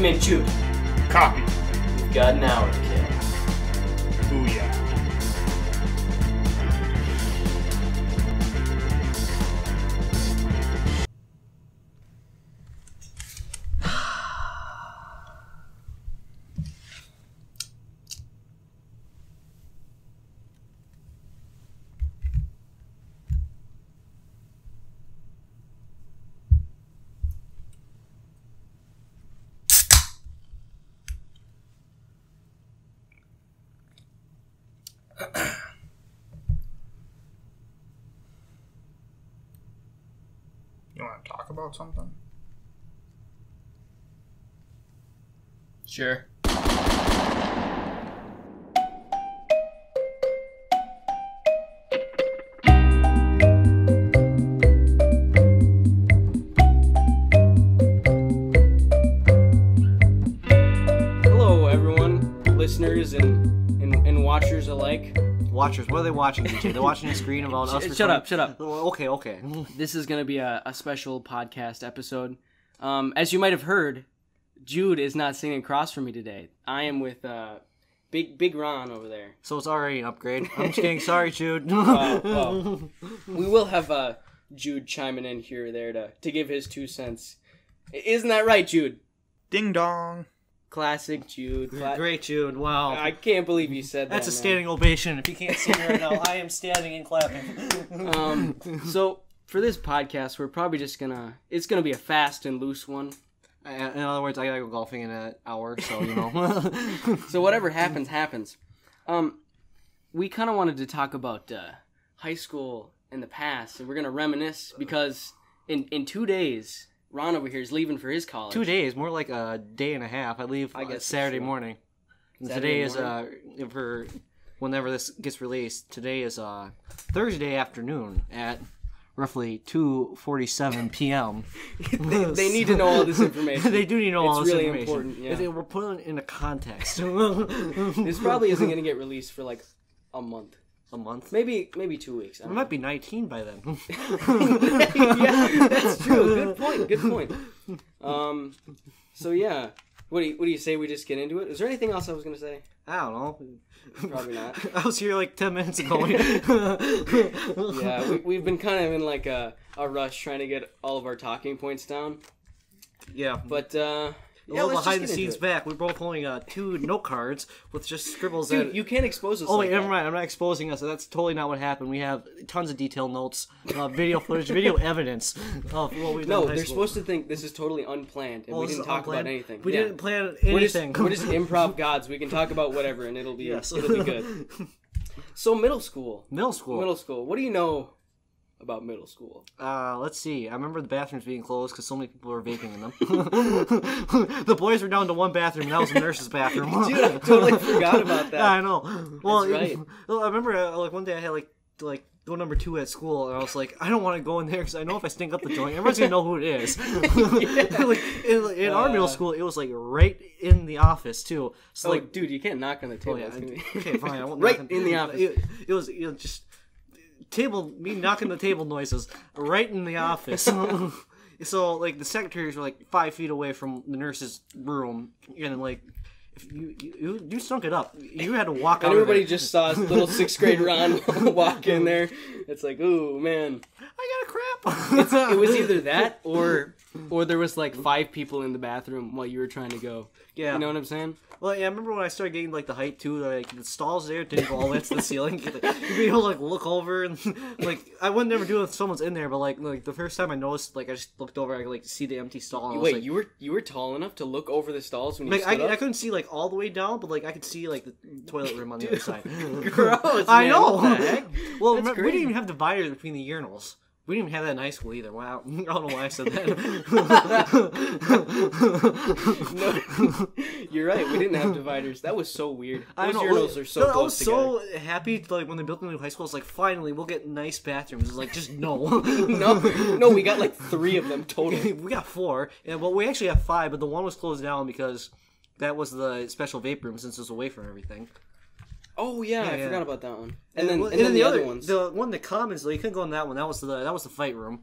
Come in, Jude. Copy. We've got an hour to kill. Booyah. You want to talk about something? Sure. Hello, everyone, listeners and watchers alike. Watchers, what are they watching, DJ? They're watching a screen about us. Shut up. Okay. This is going to be a special podcast episode. As you might have heard, Jude is not sitting across from me today. I am with Big Ron over there. So it's already an upgrade. I'm just kidding. Sorry, Jude. Well, we will have Jude chiming in here or there to give his 2 cents. Isn't that right, Jude? Ding dong. Classic Jude. Great, Jude. Wow. I can't believe you said that. That's a man. standing ovation. If you can't see me right now, I am standing and clapping. So for this podcast, we're probably just it's gonna be a fast and loose one. In other words, I gotta go golfing in an hour, so you know. So whatever happens. We kind of wanted to talk about high school in the past, and we're gonna reminisce because in 2 days, Ron over here is leaving for his college. 2 days, more like a day and a half. I leave Saturday morning. And today is for whenever this gets released. Today is Thursday afternoon at roughly 2:47 p.m. they need to know all this information. They do need to know all this information. It's really important. Yeah. We're putting it in a context. This probably isn't going to get released for like a month. A month? Maybe 2 weeks. I might be 19 by then. Yeah, that's true. Good point. So yeah, what do you say we just get into it? Is there anything else I was going to say? I don't know. Probably not. I was here like 10 minutes ago. Yeah, we've been kind of in like a rush trying to get all of our talking points down. Yeah. But a little behind the scenes back. We're both holding 2 note cards with just scribbles. Dude, you can't expose us. Oh, wait, like never that. mind. I'm not exposing us. That's totally not what happened. We have tons of detailed notes, video footage, video evidence of what we've done. No, in high they're school. supposed to think this is totally unplanned, and we didn't talk about anything. We didn't plan We're anything. we're just improv gods. We can talk about whatever, and it'll be it'll be good. So middle school. What do you know about middle school? Let's see. I remember the bathrooms being closed because so many people were vaping in them. The boys were down to one bathroom, and that was the nurse's bathroom. Dude, I totally forgot about that. Yeah, I know. Well, That's right. I remember like one day I had like door number 2 at school, and I was like, I don't want to go in there because I know if I stink up the joint, everyone's gonna know who it is. Yeah. Like in our middle school, it was like right in the office too. So like, dude, you can't knock on the table. yeah, It's gonna be... okay, fine. I won't Right knock in the office. It was just me knocking the table noises right in the office. So like the secretaries were like 5 feet away from the nurse's room, and like if you stunk it up. You had to walk out. And everybody of there. just saw little 6th grade Ron walk in there. It's like, ooh, man. I got a crap. It was either that or there was like 5 people in the bathroom while you were trying to go. Yeah. You know what I'm saying? Well, yeah, I remember when I started getting like the height too. Like the stalls there didn't go all the way to the ceiling. You'd be able to like look over and like I would never do it if someone's in there. But like the first time I noticed, like I just looked over, I could like see the empty stall. And I was, Wait, like, you were tall enough to look over the stalls when you like stood up? I couldn't see like all the way down, but like I could see like the toilet room on the other side. Gross. I man, know. What the heck? Well, That's remember, we didn't crazy. even have dividers between the urinals. We didn't even have that in high school either. Wow. I don't know why I said that. No, you're right. We didn't have dividers. That was so weird. Those urinals are so I close was together. so happy like when they built the new high school. It's like finally we'll get nice bathrooms. It's like just no. No, we got like 3 of them total. We got 4. Yeah, well, we actually have 5, but the one was closed down because that was the special vape room since it was away from everything. Oh yeah, I yeah. forgot about that one. And then the other ones. the one that commons though, you couldn't go in that one. That was the fight room.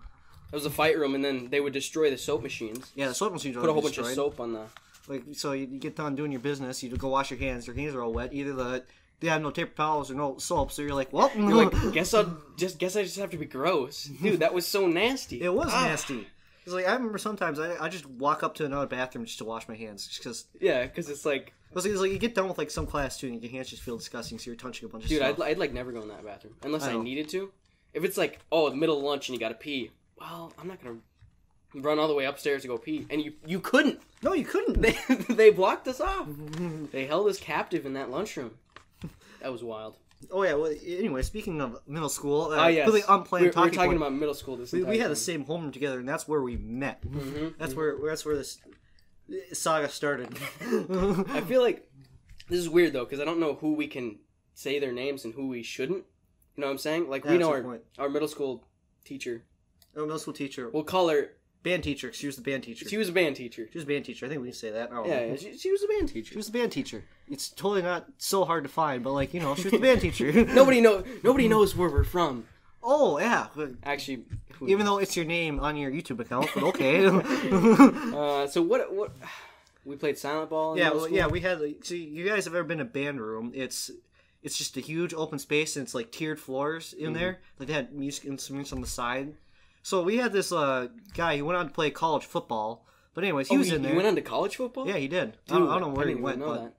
It was a fight room, and then they would destroy the soap machines. Yeah, the soap machines Put a whole bunch of soap on the Like, so you get done doing your business, you go wash your hands are all wet. Either they have no paper towels or no soap, so you're like, well, you're like, guess I just have to be gross, dude. That was so nasty. It was nasty. It's like I remember sometimes I just walk up to another bathroom just to wash my hands, just because. Yeah, because it's like you get done with like some class too, and your hands just feel disgusting, so you're touching a bunch of stuff. Dude, I'd like never go in that bathroom unless I needed to. If it's like, oh, the middle of lunch and you gotta pee, well, I'm not gonna run all the way upstairs to go pee, and you couldn't. No, you couldn't. They blocked us off. They held us captive in that lunchroom. That was wild. Oh yeah. Well, anyway, speaking of middle school, yes. really unplanned. We're talking about middle school. We had the same homeroom together, and that's where we met. Mm-hmm. That's where this saga started. I feel like this is weird though, because I don't know who we can say their names and who we shouldn't. You know what I'm saying? Like, we know our middle school teacher. Oh, middle school teacher. We'll call her band teacher. She was the band teacher. She was a band teacher. She was a band teacher. I think we can say that. Yeah, she was a band teacher. She was a band teacher. It's totally not so hard to find, but like, she was a band teacher. Nobody knows where we're from. Oh yeah. Actually, even though it's your name on your YouTube account, but okay. So what? We played silent ball. Yeah, we had. So you guys have ever been in a band room? It's just a huge open space, and it's like tiered floors in there. Like they had music instruments on the side. So we had this guy. He went on to play college football. But anyways, he was in there. He went on to college football? Yeah, he did. Dude, I don't know where he went, but that.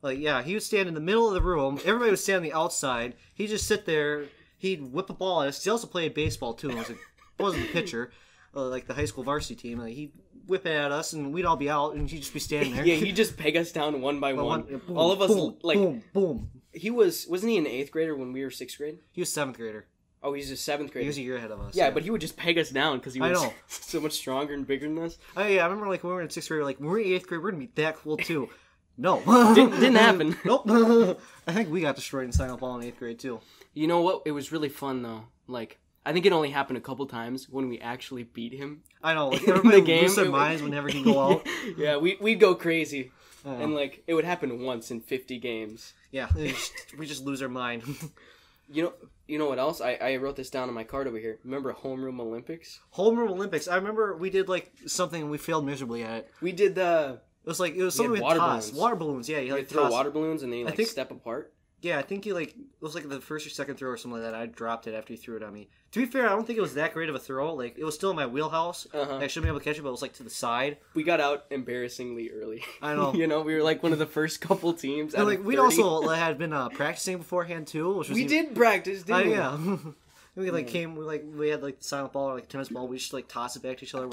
Like, yeah, he would stand in the middle of the room. Everybody would stand on the outside. He'd just sit there. He'd whip a ball at us. He also played baseball too. It wasn't a pitcher, like the high school varsity team. Like, he'd whip it at us, and we'd all be out, and he'd just be standing there. Yeah, he'd just peg us down one by one. Boom, all of us, boom, like, boom. He wasn't he an 8th grader when we were 6th grade? He was 7th grader. Oh, he's a 7th grader. He was a year ahead of us. Yeah, but he would just peg us down because he was I know. so much stronger and bigger than us. Oh yeah, I remember like when we were in 6th grade, like when we were in 8th grade, we're gonna be that cool too. No, didn't happen. Nope. I think we got destroyed in silent ball in 8th grade too. You know what? It was really fun though. Like, I think it only happened a couple times when we actually beat him. I know. Like, everybody would lose their minds whenever he'd go out. Yeah, we'd go crazy. And like, it would happen once in 50 games. Yeah, we just lose our mind. You know what else? I wrote this down on my card over here. Remember Homeroom Olympics? Homeroom Olympics. I remember we did like something and we failed miserably at it. We did the... It was something with toss. Water balloons, yeah. You throw water balloons and then you step apart. Yeah, I think it was like the first or second throw or something like that. I dropped it after you threw it on me. To be fair, I don't think it was that great of a throw. Like, it was still in my wheelhouse. I should be able to catch it, but it was like to the side. We got out embarrassingly early. I know. We were like one of the first couple teams. And like, we'd also had been practicing beforehand too. Which was did practice, didn't we? Yeah. We we had like the silent ball or like tennis ball. We just like toss it back to each other.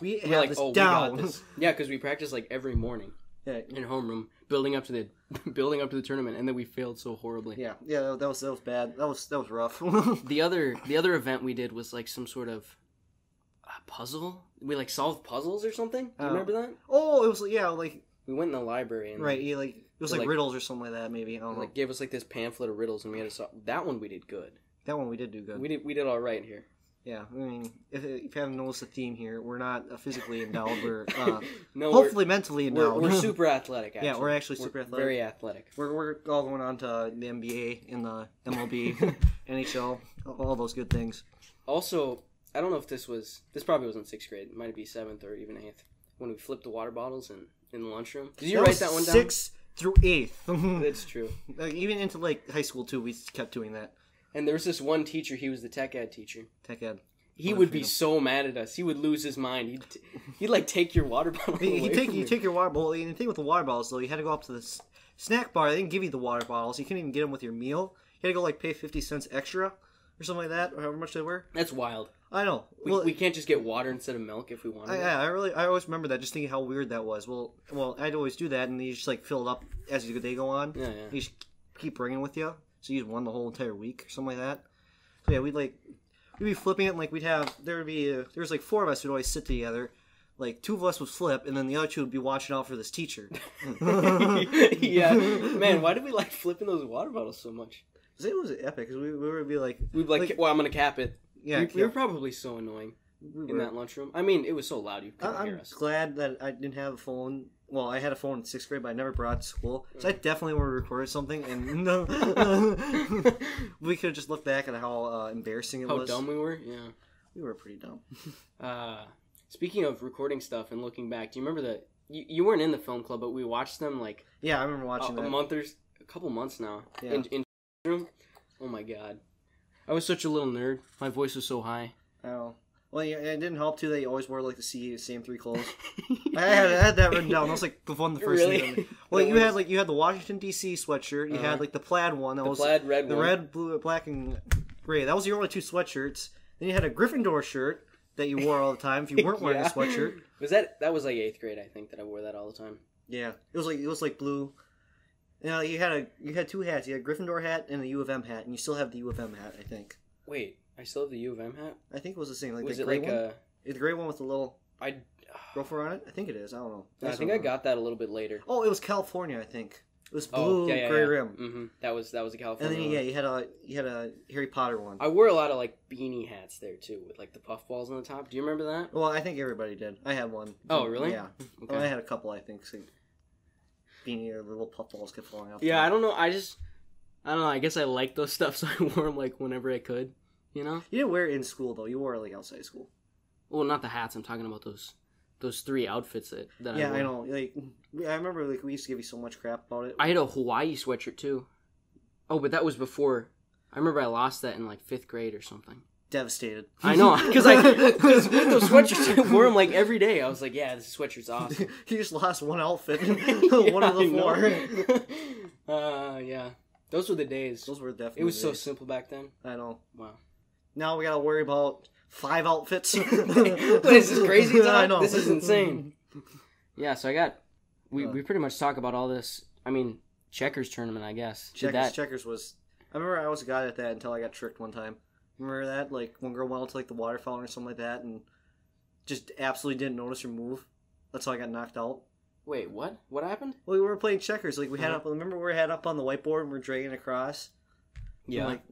We have this down. We got this. Yeah, because we practiced like every morning. Yeah, in homeroom, building up to the tournament, and then we failed so horribly. Yeah, that was bad. That was rough. The other event we did was like some sort of puzzle. We like solved puzzles or something. You remember that? Oh, it was like we went in the library and right. Yeah, like it was like riddles or something like that. Maybe I don't know. Like gave us like this pamphlet of riddles, and we had to solve that one. We did good. That one we did do good. We did all right here. Yeah, I mean, if you haven't noticed the theme here, we're not physically endowed. We're no, hopefully mentally endowed. We're super athletic, actually. Yeah, we're actually super athletic. Very athletic. We're all going on to the NBA and the MLB, NHL, all those good things. Also, I don't know if this probably wasn't 6th grade. It might be 7th or even 8th. When we flipped the water bottles in the lunchroom. Did you write that one down? 6th through 8th. That's true. Like, even into like high school too, we kept doing that. And there was this one teacher, he was the tech ed teacher. Tech ed. He would be so mad at us. He would lose his mind. He'd like take your water bottle away He'd take your water bottle. And the thing with the water bottles, though, you had to go up to the snack bar. They didn't give you the water bottles. You couldn't even get them with your meal. You had to go like pay 50 cents extra or something like that, or however much they were. That's wild. I know. We can't just get water instead of milk if we wanted. Yeah, I always remember that, just thinking how weird that was. Well, I'd always do that, and you just like fill it up as the day go on. Yeah. You just keep bringing with you, so you just won the whole entire week or something like that. So yeah, we'd be flipping it, and like there was like 4 of us who'd always sit together. Like 2 of us would flip, and then the other 2 would be watching out for this teacher. Yeah, man, why did we like flipping those water bottles so much? It was epic. Cause we would be like, we'd be like, well, I'm gonna cap it. Yeah, we were probably so annoying in that lunchroom. I mean, it was so loud you couldn't hear us. I'm glad that I didn't have a phone. Well, I had a phone in 6th grade, but I never brought it to school. So I definitely would have recorded something, and we could have just looked back at how embarrassing it was. How dumb we were? Yeah. We were pretty dumb. Speaking of recording stuff and looking back, do you remember you weren't in the film club, but we watched them like Yeah, I remember watching that. a couple months now. Yeah. In room. Oh my god, I was such a little nerd. My voice was so high. Oh. Well, yeah, it didn't help too that you always wore like the same three clothes. I had that written down. That was like the first Really? thing. Well, you had the Washington D.C. sweatshirt. You had like the plaid one. That was plaid red the one. red, blue, black, and gray. That was your only two sweatshirts. Then you had a Gryffindor shirt that you wore all the time if you weren't wearing a sweatshirt. That was like 8th grade, I think, that I wore that all the time. Yeah, it was like blue. You know, you had two hats. You had a Gryffindor hat and a U of M hat, and you still have the U of M hat, I think. Wait, I still have the U of M hat? I think it was the same. Like Was the it gray like one. a... The gray one with the little I gopher on it. I think it is. I don't know. I think I got that a little bit later. Oh, it was California. I think it was blue, yeah, gray yeah. rim. Mm-hmm. That was a And California then one. you had a Harry Potter one. I wore a lot of like beanie hats there too, with like the puff balls on the top. Do you remember that? Well, I think everybody did. I had one. Oh, really? Yeah. Okay. Well, I had a couple. I think so beanie or little puff balls kept falling off. Yeah, I don't know. I don't know. I guess I liked those stuff, so I wore them like whenever I could. You know? You didn't wear it in school though. You wore it like outside school. Well, not the hats. I'm talking about those 3 outfits that Yeah, I wore. I know. Like I remember, like we used to give you so much crap about it. I had a Hawaii sweatshirt too. Oh, but that was before. I remember I lost that in like 5th grade or something. Devastated. I know, because with those sweatshirts, I wore them like every day. I was like, yeah, this sweatshirt's awesome. You just lost one outfit. Yeah, One of the I 4. know. Yeah. Those were the days. Those were definitely. It was so days. simple back then. I know. Wow. Now we gotta worry about 5 outfits. What is this crazy talk? I know. This is insane. Yeah, so we pretty much talk about all this. I mean, checkers tournament, I guess. Checkers was. I remember I was a guy at that until I got tricked one time. Remember that? Like one girl went out to like the water fountain or something like that, and just absolutely didn't notice her move. That's how I got knocked out. Wait, what? What happened? Well, we were playing checkers. Like we had up. Remember we had up on the whiteboard and we were dragging across. Yeah. And, like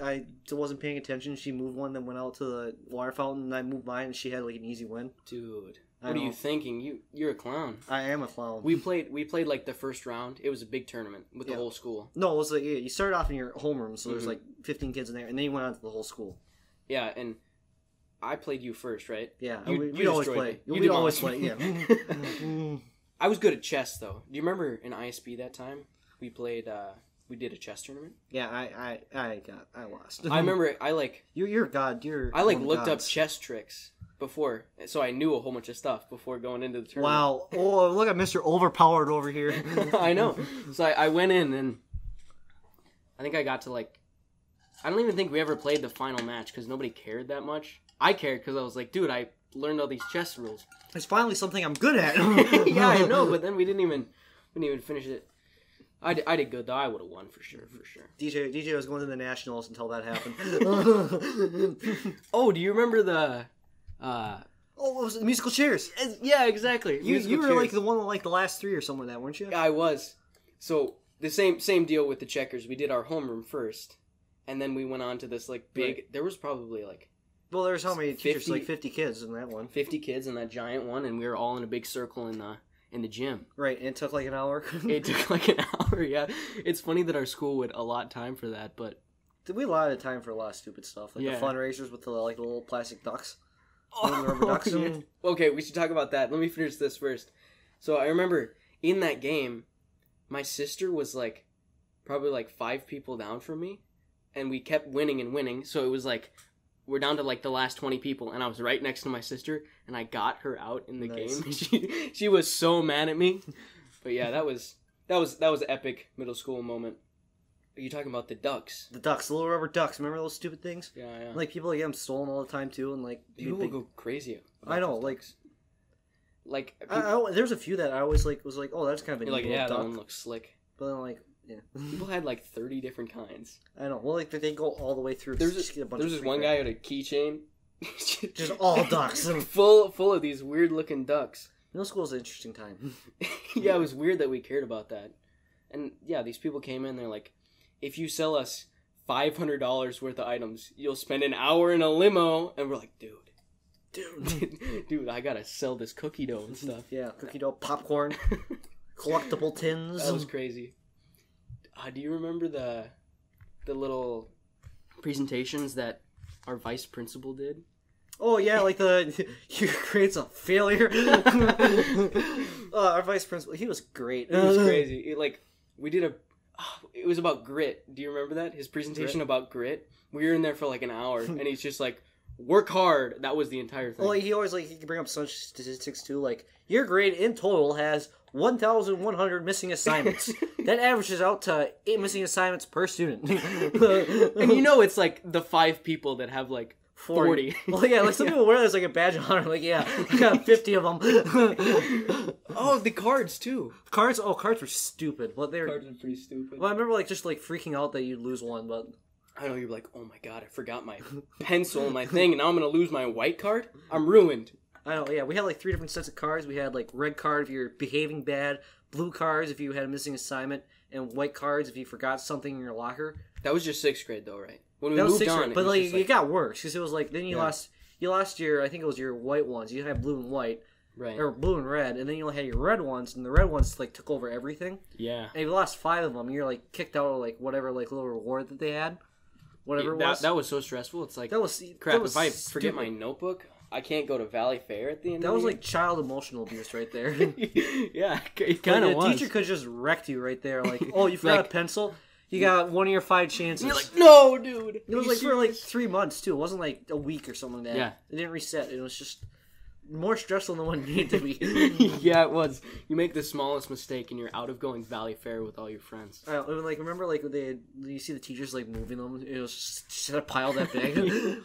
I wasn't paying attention. She moved one, then went out to the water fountain, and I moved mine, and she had like an easy win. Dude, I what are know. you thinking? You're a clown. I am a clown. We played like the first round. It was a big tournament with the Yeah. whole school. No, it was like you started off in your homeroom, so there's Mhm. like 15 kids in there, and then you went on to the whole school. Yeah, and I played you first, right? Yeah, You- we'd you always destroyed play. me. You We'd always demolished play. me. Yeah. I was good at chess though. Do you remember in ISB that time we played? We did a chess tournament. Yeah, I lost. I remember You're a god. You're I one of looked up gods. chess tricks before, so I knew a whole bunch of stuff before going into the tournament. Wow! Oh, look at Mr. Overpowered over here. I know. So I went in and I think I got to like. I don't even think we ever played the final match because nobody cared that much. I cared because I was like, dude, I learned all these chess rules. It's finally something I'm good at. Yeah, I know, but then we didn't even finish it. I did good though. I would have won for sure. DJ was going to the nationals until that happened. Oh, do you remember the? Oh, what was it? Musical chairs. Yeah, exactly. You were like the one with like the last 3 or something like that, weren't you? I was. So the same deal with the checkers. We did our homeroom first, and then we went on to this like big. Right. There was probably like Well, there's how many teachers? 50 Like 50 kids in that one. 50 kids in that giant one, and we were all in a big circle in the gym. Right, and it took like an hour. It took like an hour. Yeah, it's funny that our school would allot time for that, but We allotted time for a lot of stupid stuff, like Yeah. the fundraisers with the like little plastic ducks. oh, rubber ducks. yeah. Okay, we should talk about that. Let me finish this first. So I remember in that game, my sister was like probably like 5 people down from me, and we kept winning and winning. So it was like we're down to like the last 20 people, and I was right next to my sister, and I got her out in the Nice. game. She was so mad at me. But yeah, that was an epic middle school moment. Are you talking about the ducks? The ducks, the little rubber ducks. Remember those stupid things? Yeah. Like people like get them stolen all the time too, and like People big- will go crazy. about I know, those like- ducks. Like there's a few that I always like was like, oh, that's kind of a you're like, neat little yeah, that duck. one looks slick. But then like, yeah, People had like 30 different kinds. I know. Well, like they go all the way through. There's just get a bunch this of free one crap. guy with a keychain, Just all ducks. full of these weird looking ducks. Middle school is an interesting time. Yeah, it was weird that we cared about that. And yeah, these people came in. They're like, if you sell us $500 worth of items, you'll spend an hour in a limo. And we're like, dude, I gotta sell this cookie dough and stuff. Yeah, cookie dough, popcorn, collectible tins. That was crazy. Do you remember the little presentations that our vice principal did? Oh yeah, like your grade's a failure. Our vice principal, he was great. It was crazy. We did it was about grit. Do you remember that? His presentation about grit? We were in there for like an hour, and he's just like, work hard. That was the entire thing. Well, he always he could bring up such statistics too. Like, your grade in total has 1,100 missing assignments. That averages out to 8 missing assignments per student. And it's like the 5 people that have like 40. Well, yeah, like some people wear this like a badge of honor. Like, yeah, I got 50 of them. Oh, the cards too. Cards were stupid. But Cards are pretty stupid. Well, I remember just freaking out that you'd lose one, but I know, you're like, oh my god, I forgot my pencil and my thing, and now I'm gonna lose my white card? I'm ruined. I know, yeah, we had 3 different sets of cards. We had red card if you're behaving bad, blue cards if you had a missing assignment, and white cards if you forgot something in your locker. That was just 6th grade though, right? When we that was moved 6th on, grade, but it got worse because it was then you lost your, I think it was your white ones. You had blue and white. Right. Or blue and red, and then you only had your red ones, and the red ones took over everything. Yeah. And if you lost 5 of them, you're kicked out of whatever little reward that they had. Whatever it was. That was so stressful. It's like, that was crap, that was if I stupid. forget my notebook, I can't go to Valley Fair at the end that of the was year. child emotional abuse right there. Yeah, it kind of was. The teacher could just wrecked you right there. Oh, you forgot a pencil? You got one of your 5 chances. And you're like, no, dude. It was for 3 months too. It wasn't a week or something like that. Yeah. It didn't reset. It was just more stressful than what it needed to be. Yeah, it was. You make the smallest mistake and you're out of going Valley Fair with all your friends. Remember you see the teachers moving them. It was just a pile that big.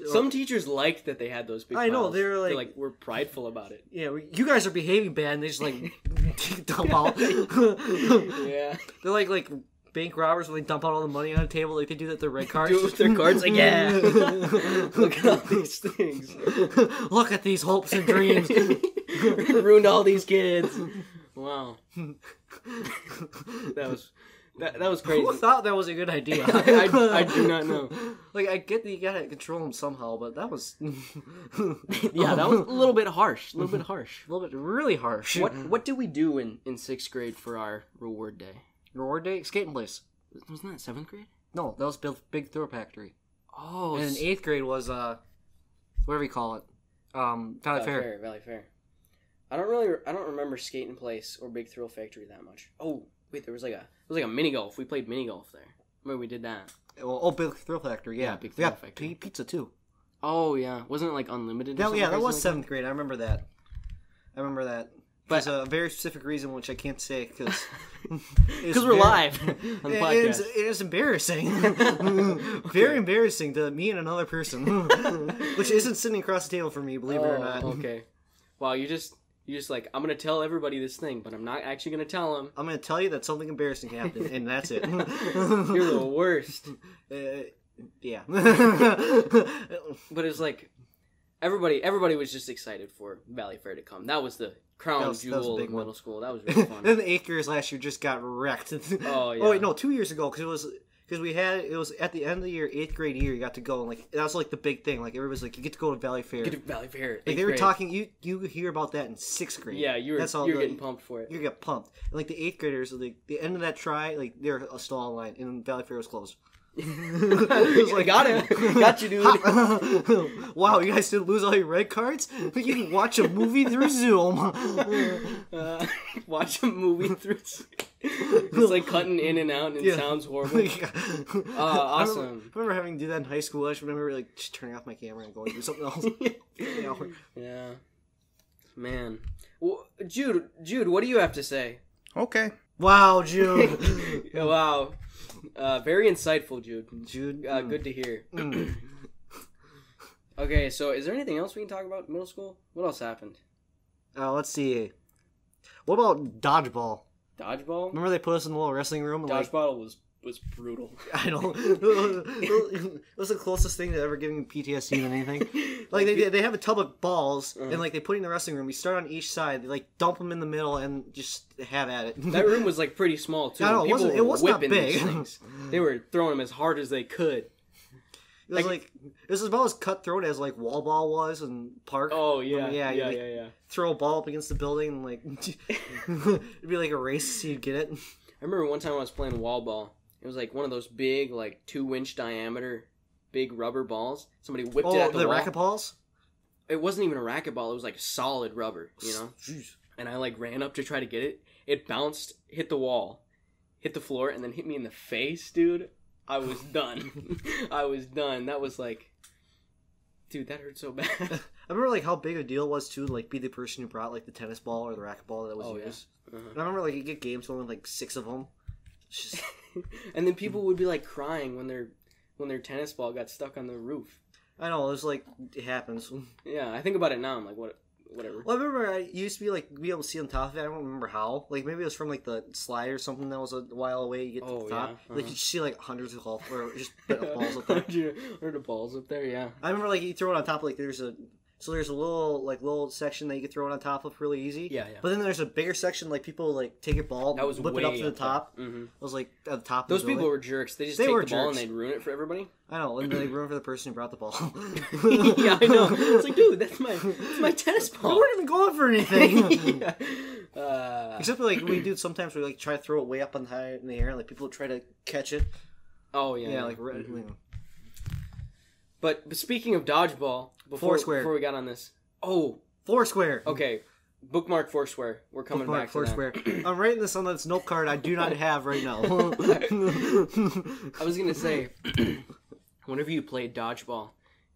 Some teachers liked that they had those big piles. I know, they're we're prideful about it. Yeah, you guys are behaving bad, and they just dump out. Yeah. They're like bank robbers when they dump out all the money on the table, they do that with their red cards. Do it with their cards, yeah. Look at all these things. Look at these hopes and dreams. Ruined all these kids. Wow. That was crazy. Who thought that was a good idea? I do not know. I get that you gotta control them somehow, but that was yeah, that was a little bit harsh. A little bit really harsh. What did we do in 6th grade for our reward day? Reward day? Skating place. Wasn't that 7th grade? No, that was Big Throw Factory. Oh. And in 8th grade was, whatever you call it. Valley Fair. Valley Fair. I don't remember Skating Place or Big Thrill Factory that much. Oh, wait, there was a mini golf. We played mini golf there. Remember we did that. Well, Big Thrill Factory, yeah. Big Thrill Factory. Pizza too. Oh, yeah. Wasn't it unlimited? That was 7th grade. I remember that. But a very specific reason, which I can't say because we're live on the podcast. It is embarrassing, very embarrassing to me and another person, which isn't sitting across the table from me. Believe it or not. Okay. Wow, you just I'm gonna tell everybody this thing, but I'm not actually gonna tell them. I'm gonna tell you that something embarrassing happened, and that's it. You're the worst. Yeah. But it's everybody was just excited for Valley Fair to come. That was the crown jewel of middle school. That was really fun. Then the 8th graders last year just got wrecked. Oh yeah. Oh wait, no, 2 years ago because it was at the end of the year, 8th grade year. You got to go and that was the big thing. Everybody's you get to go to Valley Fair. Get to Valley Fair. They were talking. You hear about that in 6th grade. Yeah, you're getting pumped for it. You get pumped. And the 8th graders, the end of that try, they're still online, and Valley Fair was closed. It was got you, dude. Wow, you guys didn't lose all your red cards? But you can watch a movie through Zoom. Watch a movie through Zoom. It's cutting in and out, and it sounds horrible. Awesome. I remember having to do that in high school. I just remember just turning off my camera and going do something else. Yeah. Man. Well, Jude, what do you have to say? Okay. Wow, Jude. Wow. Very insightful, Jude. Good to hear. Okay, so is there anything else we can talk about in middle school? What else happened? Let's see. What about dodgeball? Dodgeball? Remember they put us in the little wrestling room? And dodgeball was brutal. I know. It was the closest thing to ever giving PTSD than anything. They have a tub of balls, and they put it in the wrestling room. You start on each side. They dump them in the middle and just have at it. That room was pretty small too. I know, it wasn't that big. They were throwing them as hard as they could. It was about as cutthroat as wall ball was in Park. Oh yeah, yeah. Throw a ball up against the building and it'd be a race to see who'd get it. I remember one time I was playing wall ball. It was one of those big 2-inch diameter big rubber balls. Somebody whipped it at the wall. Racquet balls. it wasn't even a racquetball. It was like solid rubber, Jeez. And I like ran up to try to get it. It bounced, hit the wall, hit the floor, and then hit me in the face, dude. I was done. I was done. That was like, dude, that hurt so bad. I remember like how big a deal it was too to like be the person who brought like the tennis ball or the racquetball that was used. Yeah. Uh-huh. And I remember like you get games going with like 6 of them. Just... And then people would be like crying when their tennis ball got stuck on the roof. I know, it was like, it happens. Yeah, I think about it now. I'm like, whatever. Well, I remember I used to be able to see on top of it. I don't remember how. Like maybe it was from like the slide or something that was a while away. You get to the top, Yeah. like you see like hundreds of golf or just balls up there. Or the balls up there, yeah. I remember like you throw it on top. Like there's a little section that you can throw it on top of really easy. Yeah. But then there's a bigger section like people like take a ball, That was whip it up to the top. Mm-hmm. It was like at the top. Those of the people building. were jerks. They just They take were the ball jerks. and they'd ruin it for everybody. I know, and they ruined for the person who brought the ball. Yeah, I know. It's like, dude, that's my tennis We ball. weren't even going for anything. Yeah. Except for, like we do sometimes we like try to throw it way up on high in the air, and like people try to catch it. Oh yeah. Yeah, like Mm-hmm. you know. But speaking of dodgeball, Foursquare. before we got on this, Foursquare. okay, bookmark Foursquare. We're coming Bookmark back to Foursquare. that. I'm writing this on this note card I do not have right now. I was gonna say, whenever you played dodgeball,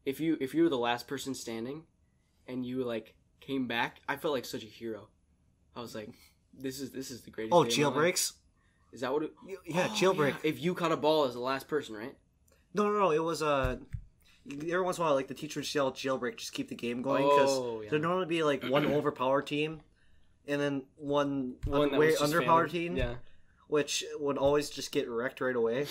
if you were the last person standing, and you like came back, I felt like such a hero. I was like, this is the greatest. Oh, day of my life. jailbreaks. Is that what it? Yeah, Oh, jailbreak. yeah. If you caught a ball as the last person, right? No. It was every once in a while, like the teacher would yell jailbreak, just keep the game going because Oh, yeah. there'd normally be like one overpowered team, and then one One that way was just underpowered failing. team, Yeah. which would always just get wrecked right away.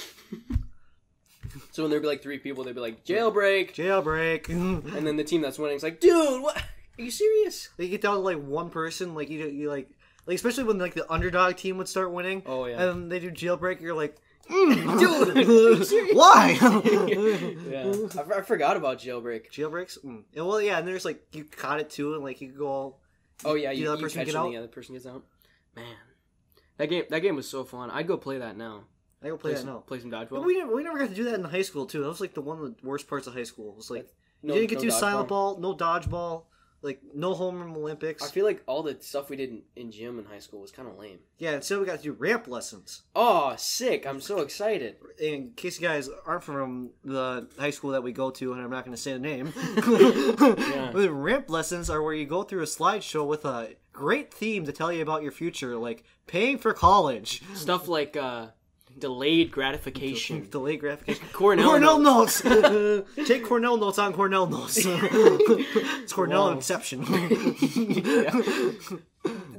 So when there'd be like 3 people, they'd be like jailbreak, Jailbreak. and then the team that's winning is like, dude, what? Are you serious? They get down to like one person, like you like especially when like the underdog team would start winning. Oh yeah. And then they do jailbreak. You're like, Dude, are you serious? why? Yeah, I forgot about jailbreak. Jailbreaks. And well, yeah, and there's like you caught it too, and like you could go all. Oh yeah, the you other person catch get it out? and the other person gets out. Man, that game was so fun. I'd go play that now. I go play that now. Play some dodgeball. But we never got to do that in high school too. That was like one of the worst parts of high school. It was like No- you didn't get no to do silent dodgeball? ball, no dodgeball, like no home room Olympics. I feel like all the stuff we did in gym in high school was kind of lame. Yeah, instead we got to do ramp lessons. Oh, sick! I'm so excited. In case you guys aren't from the high school that we go to, and I'm not going to say the name, the ramp lessons are where you go through a slideshow with a great theme to tell you about your future, like paying for college. Stuff like delayed gratification. Delayed gratification. Cornell notes. Take Cornell notes on Cornell notes. It's Cornell Wow. Inception.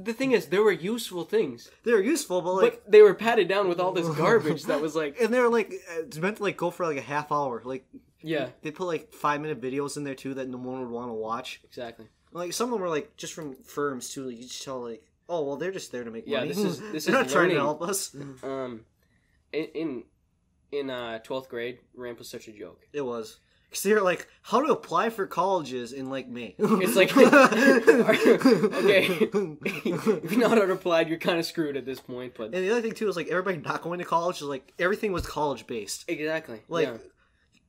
The thing is, there were useful things, They're useful, but like, but they were patted down with all this garbage that was like, and they're like, it's meant to like go for like a half hour. Like, yeah, they put like 5-minute videos in there too that no one would want to watch. exactly. Like some of them were like just from firms too. Like, you just tell like, oh well, they're just there to make Yeah, money. this they're is not trying to learning. help us. In 12th grade, ramp was such a joke. It was. Because they're like, how to apply for colleges in like May. It's like, okay, if you're not unapplied, you're kind of screwed at this point. But And the other thing too is like everybody not going to college is like everything was college based. exactly, Like yeah.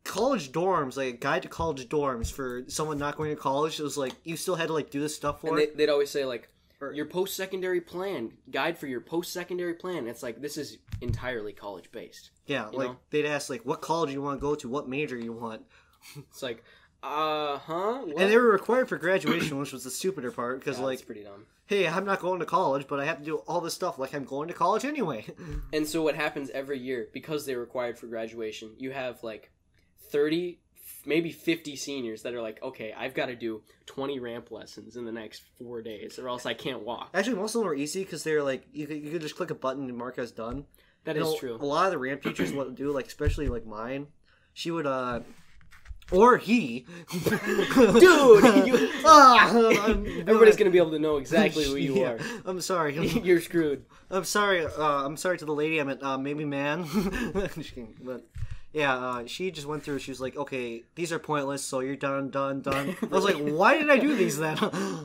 college dorms, like a guide to college dorms for someone not going to college. It was like you still had to like do this stuff for And it. they'd always say like, your post-secondary plan, guide for your post-secondary plan. It's like, this is entirely college based. Yeah, you like know? they'd ask like what college you want to go to, what major you want, It's like, huh? What? and they were required for graduation, which was the stupider part because Yeah, like, that's pretty dumb. hey, I'm not going to college, but I have to do all this stuff like I'm going to college anyway. And so what happens every year, because they're required for graduation, you have like 30, maybe 50 seniors that are like, okay, I've got to do 20 ramp lessons in the next 4 days, or else I can't walk. Actually, most of them were easy because they're like you could just click a button and mark as done. That You is know, true. A lot of the ramp teachers would do, like especially like mine, she would or he, Dude, everybody's going to be able to know exactly who you Yeah, are. I'm sorry. You're screwed. I'm sorry. I'm sorry to the lady. I meant maybe man. Just kidding. But yeah, she just went through. She was like, "Okay, these are pointless. So you're done. I was like, "Why did I do these then?"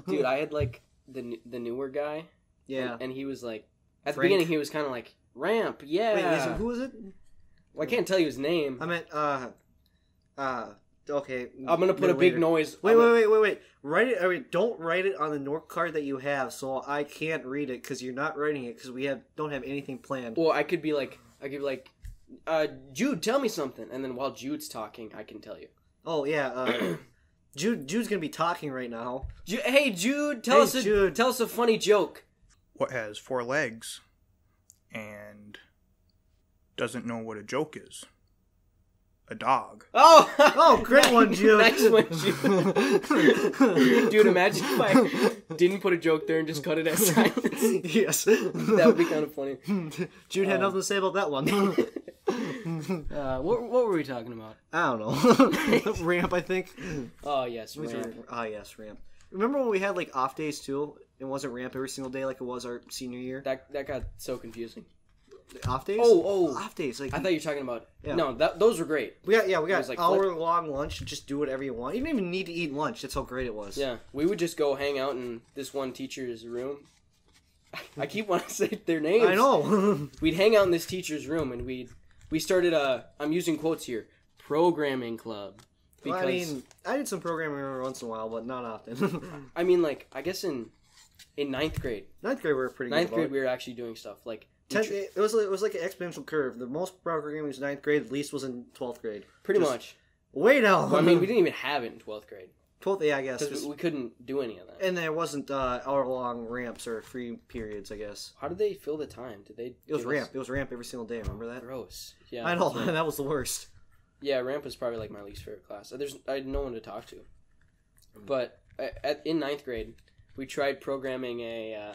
Dude, I had like the newer guy. Yeah. And he was like, at the Frank? beginning, he was kind of like, ramp, yeah. Wait, who was it? Well, I can't tell you his name. I meant Okay. I'm gonna put a big noise. Wait. Write it. I mean, don't write it on the note card that you have, so I can't read it because you're not writing it because we don't have anything planned. Well, I could be like, Jude, tell me something, and then while Jude's talking, I can tell you. Oh yeah. Jude's gonna be talking right now. Hey Jude, tell us a funny joke. What has 4 legs and doesn't know what a joke is? A dog. Oh, great one, Jude. Nice one, Jude. Dude, imagine if I didn't put a joke there and just cut it as silence. Yes. That would be kind of funny. Jude had nothing to say about that one. What were we talking about? I don't know. Ramp, I think. Oh, yes, ramp. Yes, ramp. Remember when we had, like, off days, too? It wasn't ramp every single day like it was our senior year? That got so confusing. Off days? Oh. Off days. Like, I thought you were talking about... Yeah. No, those were great. We got like hour-long lunch to just do whatever you want. You didn't even need to eat lunch. That's how great it was. Yeah, we would just go hang out in this one teacher's room. I keep wanting to say their names. I know. We'd hang out in this teacher's room, and we started a, I'm using quotes here, programming club. Because, well, I mean, I did some programming every once in a while, but not often. I mean, like, I guess in 9th grade. 9th grade we were pretty good. 9th grade we were actually doing stuff. Like, it was like an exponential curve. The most programming was 9th grade, the least was in 12th grade. Pretty much. Way down. Well, I mean, we didn't even have it in 12th grade. 12th, yeah, I guess. Because we couldn't do any of that. And there wasn't hour-long ramps or free periods, I guess. How did they fill the time? Did they? It was ramp. It was ramp every single day. Remember that? Gross. Yeah. I know. That was the worst. Yeah, ramp was probably like my least favorite class. I had no one to talk to. But in 9th grade, we tried programming a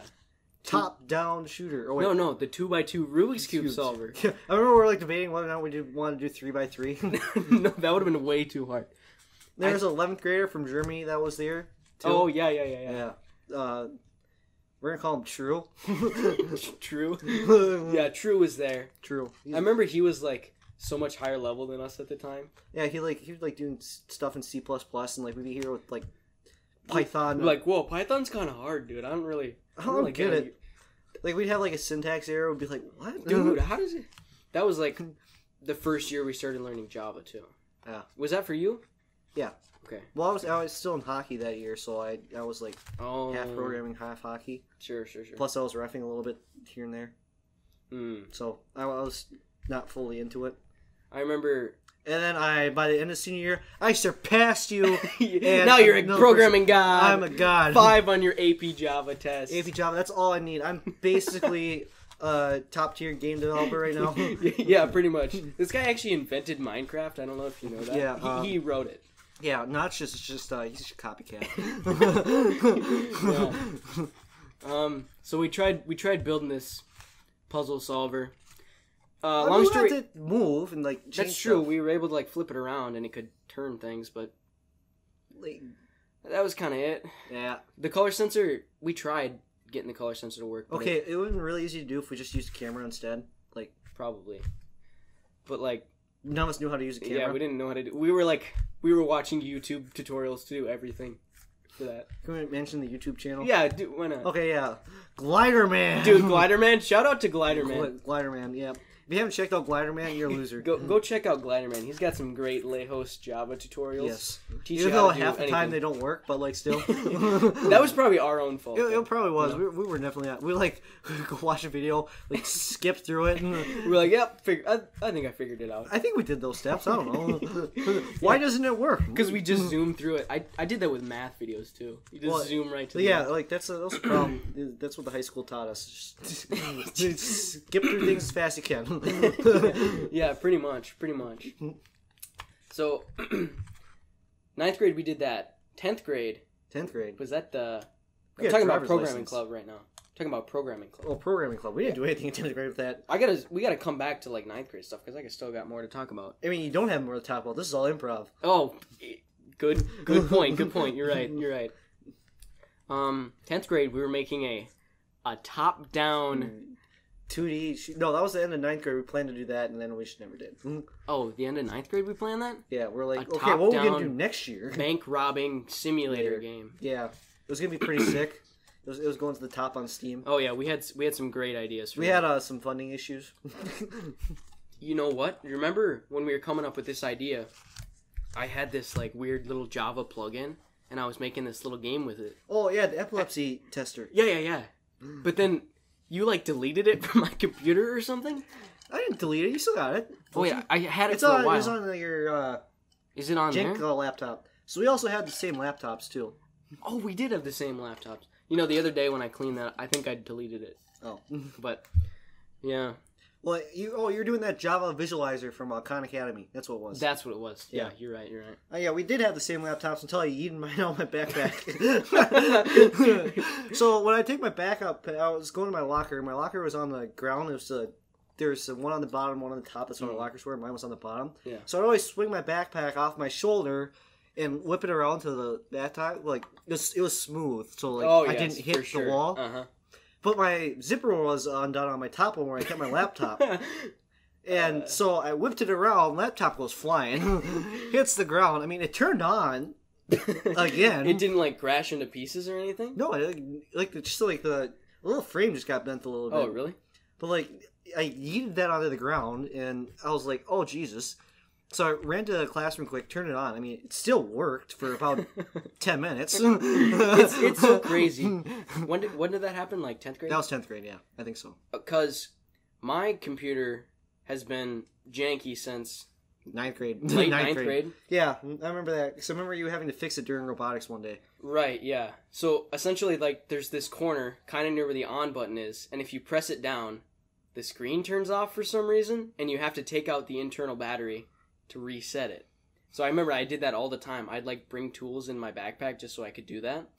top-down shooter. Oh, wait. No, the 2x2 Rubik's Cube solver. Yeah, I remember we were like debating whether or not we want to do 3x3. No, that would have been way too hard. There was an 11th grader from Germany that was there, too. Oh, yeah. We're going to call him True. True? Yeah, True was there. True. I remember he was, like, so much higher level than us at the time. Yeah, he was, like, doing stuff in C++, and, like, we'd be here with, like, Python. We're like, whoa, Python's kind of hard, dude. I don't really get it. Like, we'd have, like, a syntax error. We'd be like, what? Dude, how does it... That was, like, the first year we started learning Java, too. Yeah. Was that for you? Yeah. Okay. Well, I was still in hockey that year, so I was, like, half programming, half hockey. Sure. Plus, I was reffing a little bit here and there. So, I was not fully into it. I remember... And then by the end of senior year, I surpassed you. And now you're a programming god. I'm a god. 5 on your AP Java test. AP Java, that's all I need. I'm basically a top-tier game developer right now. Yeah, pretty much. This guy actually invented Minecraft. I don't know if you know that. Yeah. He wrote it. Yeah, not just, it's just, he's just a copycat. Yeah. So we tried building this puzzle solver. Long story. We had to move and like. Change that's true. Stuff. We were able to like flip it around and it could turn things, but that was kind of it. Yeah. The color sensor. We tried getting the color sensor to work. Okay, it would have been really easy to do if we just used a camera instead. Like probably, but like none of us knew how to use a camera. Yeah, we didn't know how to do. We were watching YouTube tutorials to do everything. For that. Can we mention the YouTube channel? Yeah, dude, why not? Okay, yeah. Glider Man! Dude, Glider Man? Shout out to Glider Man. Glider Man, yeah. If you haven't checked out Glider Man, you're a loser. Go check out Glider Man. He's got some great Lejos Java tutorials. Yes. Even though half the time they don't work, but like still. That was probably our own fault. It probably was. No. We were definitely not. We like go watch a video, like skip through it, and we're like, yep, I think I figured it out. I think we did those steps. I don't know. Why doesn't it work? Because we just zoomed through it. I did that with math videos too. You just zoom right to the math. Like that's a problem. That's what the high school taught us. Just skip through things as fast as you can. Yeah, pretty much. So, 9th grade we did that. 10th grade. Was that the... I'm talking about programming club right now. Talking about programming club. Oh, programming club. We didn't do anything in 10th grade with that. We gotta come back to like 9th grade stuff because I still got more to talk about. I mean, you don't have more to talk about. This is all improv. Oh, good point. You're right. 10th grade we were making a top-down... 2D. No, that was the end of 9th grade. We planned to do that, and then we just never did. Oh, the end of 9th grade we planned that? Yeah, we're like, okay, what are we going to do next year? Bank robbing simulator game. Yeah. It was going to be pretty sick. It was going to the top on Steam. Oh, yeah, we had some great ideas. We had some funding issues. You know what? Remember when we were coming up with this idea, I had this like weird little Java plugin, and I was making this little game with it. Oh yeah, the epilepsy tester. Yeah. But then you like deleted it from my computer or something? I didn't delete it. You still got it. Oh yeah, I had it It's for on. a while. It's on your Is it on Jenk there? laptop. So we also had the same laptops too. Oh, we did have the same laptops. You know, the other day when I cleaned that, I think I deleted it. Oh. But yeah, Well, you're doing that Java visualizer from Khan Academy. That's what it was. that's what it was. Yeah, Yeah. you're right. You're right. Yeah, we did have the same laptops until I yeeted mine out of my backpack. So when I take my back up, I was going to my locker. My locker was on the ground. It was there's one on the bottom, one on the top. That's where my lockers were. Mine was on the bottom. Yeah. So I'd always swing my backpack off my shoulder and whip it around to the backpack. Like it was smooth, so like I didn't hit the wall. Uh-huh. But my zipper was undone on my top one where I kept my laptop. And so I whipped it around, laptop goes flying, hits the ground. I mean, it turned on again. It didn't like crash into pieces or anything? No, the little frame just got bent a little bit. Oh, really? But like, I yeeted that onto the ground, and I was like, oh, Jesus. So I ran to the classroom quick, turned it on. I mean, it still worked for about 10 minutes. It's so crazy. When did that happen? Like 10th grade? That was 10th grade, yeah. I think so. Because my computer has been janky since 9th grade. late ninth grade. Yeah, I remember that. Because I remember you having to fix it during robotics one day. Right, yeah. So essentially, like, there's this corner kind of near where the on button is, and if you press it down, the screen turns off for some reason, and you have to take out the internal battery to reset it. So I remember I did that all the time. I'd like bring tools in my backpack just so I could do that.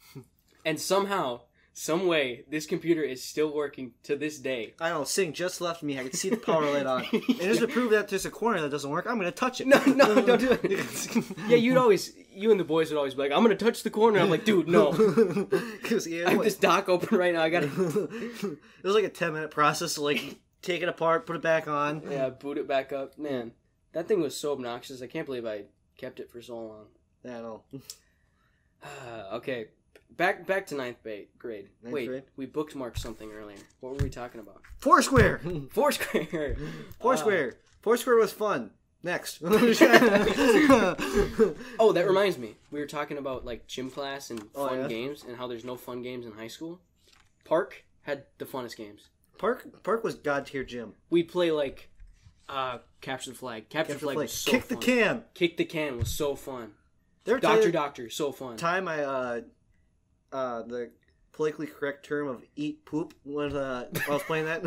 And somehow, some way, this computer is still working to this day. I know, sitting just left of me, I could see the power light on. And just to prove that there's a corner that doesn't work, I'm going to touch it. No, don't do it. Yeah, you and the boys would always be like, I'm going to touch the corner. I'm like, dude, no. I have this dock open right now. I got to... It was like a 10-minute process to like take it apart, put it back on. Yeah, boot it back up. Man, that thing was so obnoxious. I can't believe I kept it for so long. Yeah, I know. Okay, back to ninth grade. Ninth grade? We bookmarked something earlier. What were we talking about? Foursquare! Foursquare! Foursquare! Foursquare was fun. Next. Oh, that reminds me. We were talking about like gym class and fun games and how there's no fun games in high school. Park had the funnest games. Park was god tier gym. We'd play like capture the flag. Capture the flag was so Kick fun. the can. Kick the can was so fun. Doctor, so fun. time I the politically correct term of eat poop when I was playing that.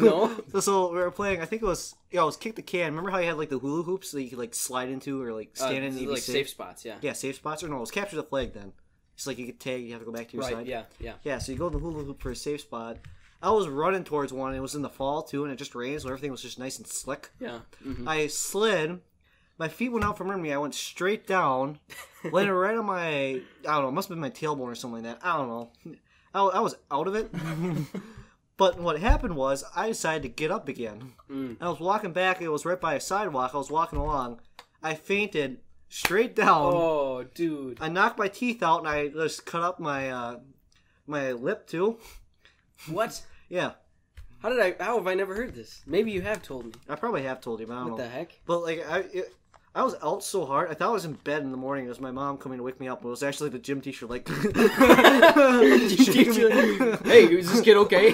No. So we were playing. I think it was kick the can. Remember how you had like the hula hoops that you could like slide into or like stand in and like safe spots. Yeah. Yeah, safe spots. Or no, it was capture the flag then. It's like you could tag. You have to go back to your side. Yeah. Yeah. So you go to the hula hoop for a safe spot. I was running towards one. It was in the fall too, and it just rained, so everything was just nice and slick. Yeah. Mm-hmm. I slid. My feet went out from under me. I went straight down, landed right on my, I don't know, it must have been my tailbone or something like that. I don't know. I was out of it. But what happened was I decided to get up again. And I was walking back. It was right by a sidewalk. I was walking along. I fainted straight down. Oh, dude. I knocked my teeth out, and I just cut up my my lip too. What? Yeah. How have I never heard this? Maybe you have told me. I probably have told you, but I don't know. What the heck? But like I was out so hard. I thought I was in bed in the morning. It was my mom coming to wake me up. It was actually the gym teacher, like... Hey, is this kid okay?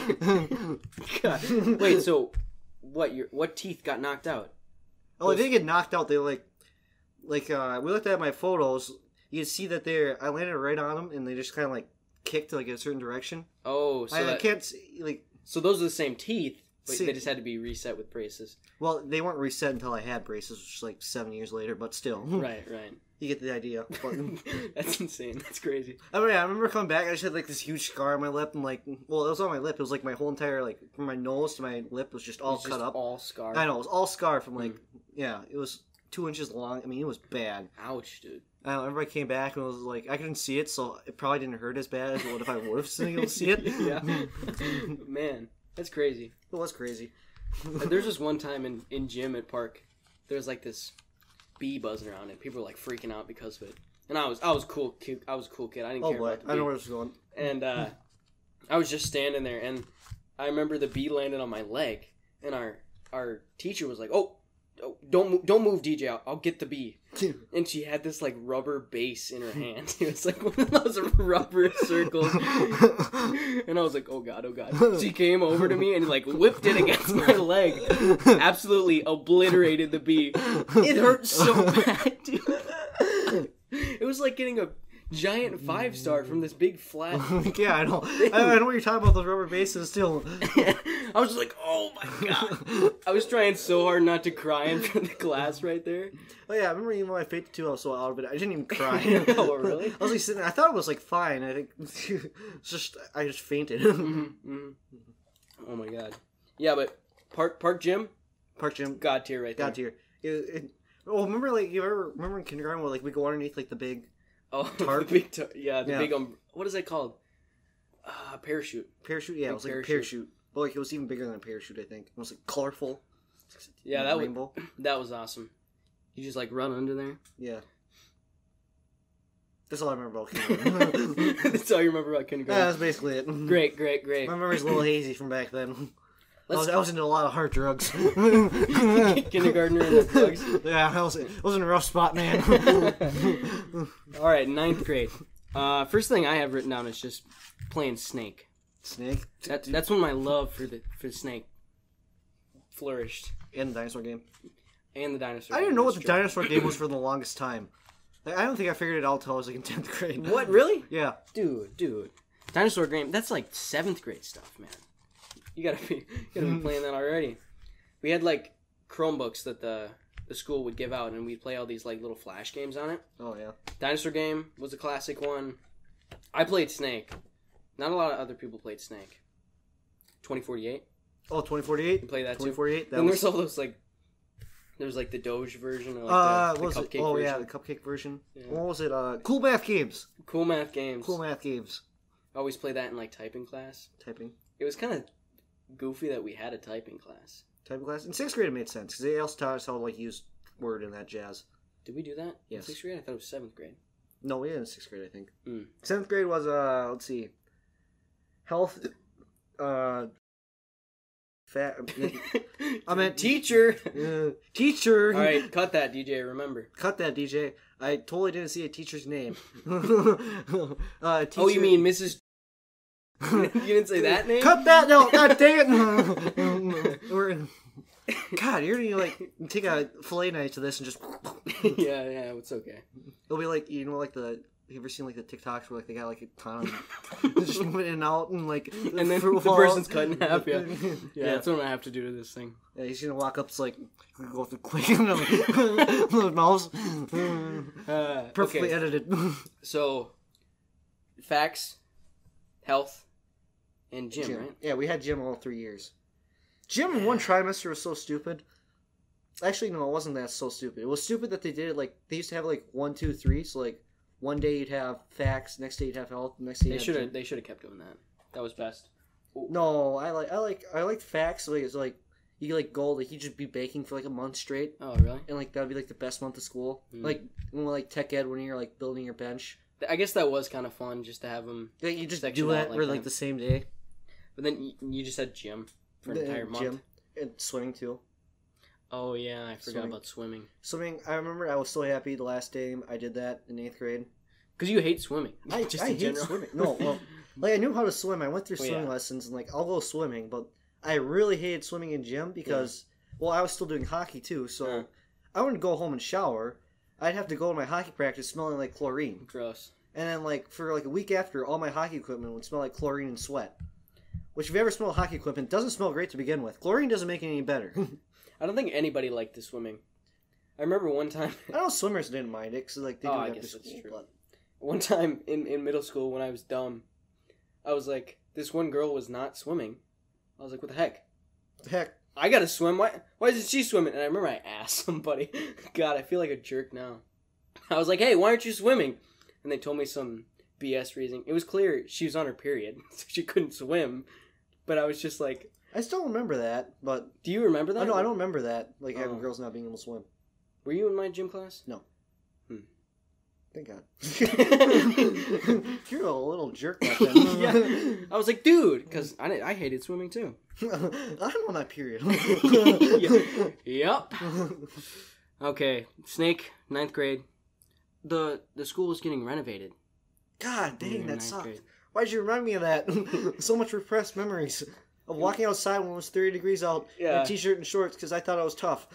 God. Wait, so what teeth got knocked out? Oh, they didn't get knocked out. They we looked at my photos. You could see that I landed right on them, and they just kind of like kicked like in a certain direction. Oh, so I can't see, like... So those are the same teeth, but they just had to be reset with braces. Well, they weren't reset until I had braces, which is like 7 years later, but still. Right. You get the idea. That's insane. That's crazy. I mean, I remember coming back, I just had like this huge scar on my lip, and like, well, it was on my lip. It was like my whole entire, like, from my nose to my lip was just all cut up. All scarred. I know, it was all scarred from like, yeah, it was 2 inches long. I mean, it was bad. Ouch, dude. I don't know, everybody came back and it was like, I couldn't see it, so it probably didn't hurt as bad as it would if I would have been able to see it. Yeah. Man, that's crazy. It was crazy. There's this one time in gym at Park, there was like this bee buzzing around and people were like freaking out because of it. And I was cool. I was a cool kid. I didn't care about the bee. I know where this is going. And I was just standing there, and I remember the bee landed on my leg, and our teacher was like, "Oh, oh, don't move, DJ. I'll get the bee. And she had this like rubber base in her hand. It was like one of those rubber circles. And I was like, oh god. She came over to me and like whipped it against my leg. Absolutely obliterated the bee. It hurt so bad, dude. It was like getting a giant 5-star from this big flat. Yeah, I know. I know what you're talking about, those rubber bases too. I was just like, oh my god. I was trying so hard not to cry in front of the class right there. Oh yeah, I remember even when I faked it too, I was so out of it. I didn't even cry. Oh, really? I was like sitting there, I thought it was like fine. I think I just fainted. Oh my god. Yeah, but Park Gym? Park Gym. God tier right there. God tier. Remember like you ever remember in kindergarten where like we go underneath like the big tarp? The big big what is that called? Parachute. Parachute, yeah, it was like a parachute. But like it was even bigger than a parachute, I think. It was like colorful. Yeah, that was awesome. You just like run under there. Yeah. That's all I remember about kindergarten. That's all you remember about kindergarten. Yeah, that's basically it. Great. My memory's a little hazy from back then. I was into a lot of hard drugs. Kindergartner and the drugs. Yeah, I was in a rough spot, man. All right, 9th grade. First thing I have written down is just playing Snake. Snake? That's when my love for the Snake flourished. And the dinosaur game. And the dinosaur. I didn't know what the dinosaur game was for the longest time. Like, I don't think I figured it out until I was like in 10th grade. What, really? Yeah. Dude. Dinosaur game, that's like 7th grade stuff, man. You gotta be playing that already. We had like Chromebooks that the school would give out, and we'd play all these like little flash games on it. Oh yeah. Dinosaur game was a classic one. I played Snake. Not a lot of other people played Snake. 2048. Oh, 2048. You play that too. 2048. And there's all those like. There was like the Doge version, or like the cupcake version. Oh yeah, the cupcake version. Yeah. What was it? Cool math games. Cool math games. I always play that in like typing class. It was kind of goofy that we had a typing class. In 6th grade it made sense because they also taught us how to like use Word and that jazz. Did we do that? Yes. In 6th grade? I thought it was 7th grade. No, we did in 6th grade, I think. 7th grade was let's see, health. I meant teacher. Teacher. All right, cut that, DJ. Remember. Cut that, DJ. I totally didn't see a teacher's name. Teacher. Oh, you mean Mrs. You didn't say that name? Cut that! No, God dang it! God, you're gonna like take a fillet knife to this and just. Yeah, it's okay. It'll be like like the. You ever seen like the TikToks where like they got like a ton of just moving in and out and like and then the person's cut in half. Yeah, that's what I'm gonna have to do to this thing. Yeah, he's gonna walk up, it's like go through quick the mouse. Perfectly edited. So, facts, health, and gym, right? Yeah, we had gym all 3 years. Gym in one trimester was so stupid. Actually, no, it wasn't that so stupid. It was stupid that they did it like they used to have like 1, 2, 3. So like. One day you'd have facts, next day you'd have health, next day they should have kept doing that. That was best. No, I liked facts. Like it's like you could like go like you just be baking for like a month straight. Oh really? And like that'd be like the best month of school. Like tech ed when you're like building your bench. I guess that was kind of fun just to have them. Like you just do that for like the same day. But then you just had gym for an entire month. Gym and swimming too. Oh yeah, I forgot about swimming. Swimming, I remember I was so happy the last day I did that in 8th grade. Because you hate swimming. I hate swimming. No, well, like I knew how to swim. I went through swimming lessons and like I'll go swimming, but I really hated swimming in gym because well, I was still doing hockey too, so I wouldn't go home and shower. I'd have to go to my hockey practice smelling like chlorine. Gross. And then like for like a week after, all my hockey equipment would smell like chlorine and sweat. Which if you ever smell hockey equipment, doesn't smell great to begin with. Chlorine doesn't make it any better. I don't think anybody liked the swimming. I remember one time. I know swimmers didn't mind it because like they do it after school. That's true. But... One time in middle school when I was dumb, I was like, this one girl was not swimming. I was like, what the heck? What the heck? I gotta swim. Why isn't she swimming? And I remember I asked somebody. God, I feel like a jerk now. I was like, hey, why aren't you swimming? And they told me some BS reason. It was clear she was on her period, so she couldn't swim. But I was just like... I still remember that, but... Do you remember that? No, I don't remember that. Like, having girls not being able to swim. Were you in my gym class? No. Thank God. You're a little jerk back then. Yeah. I was like, dude, because I hated swimming too. I'm on that period. Yep. Okay, Snake, 9th grade. The school was getting renovated. God dang, that 9th sucked. grade. Why'd you remind me of that? So much repressed memories of walking outside when it was 30 degrees out in a t-shirt and shorts because I thought I was tough.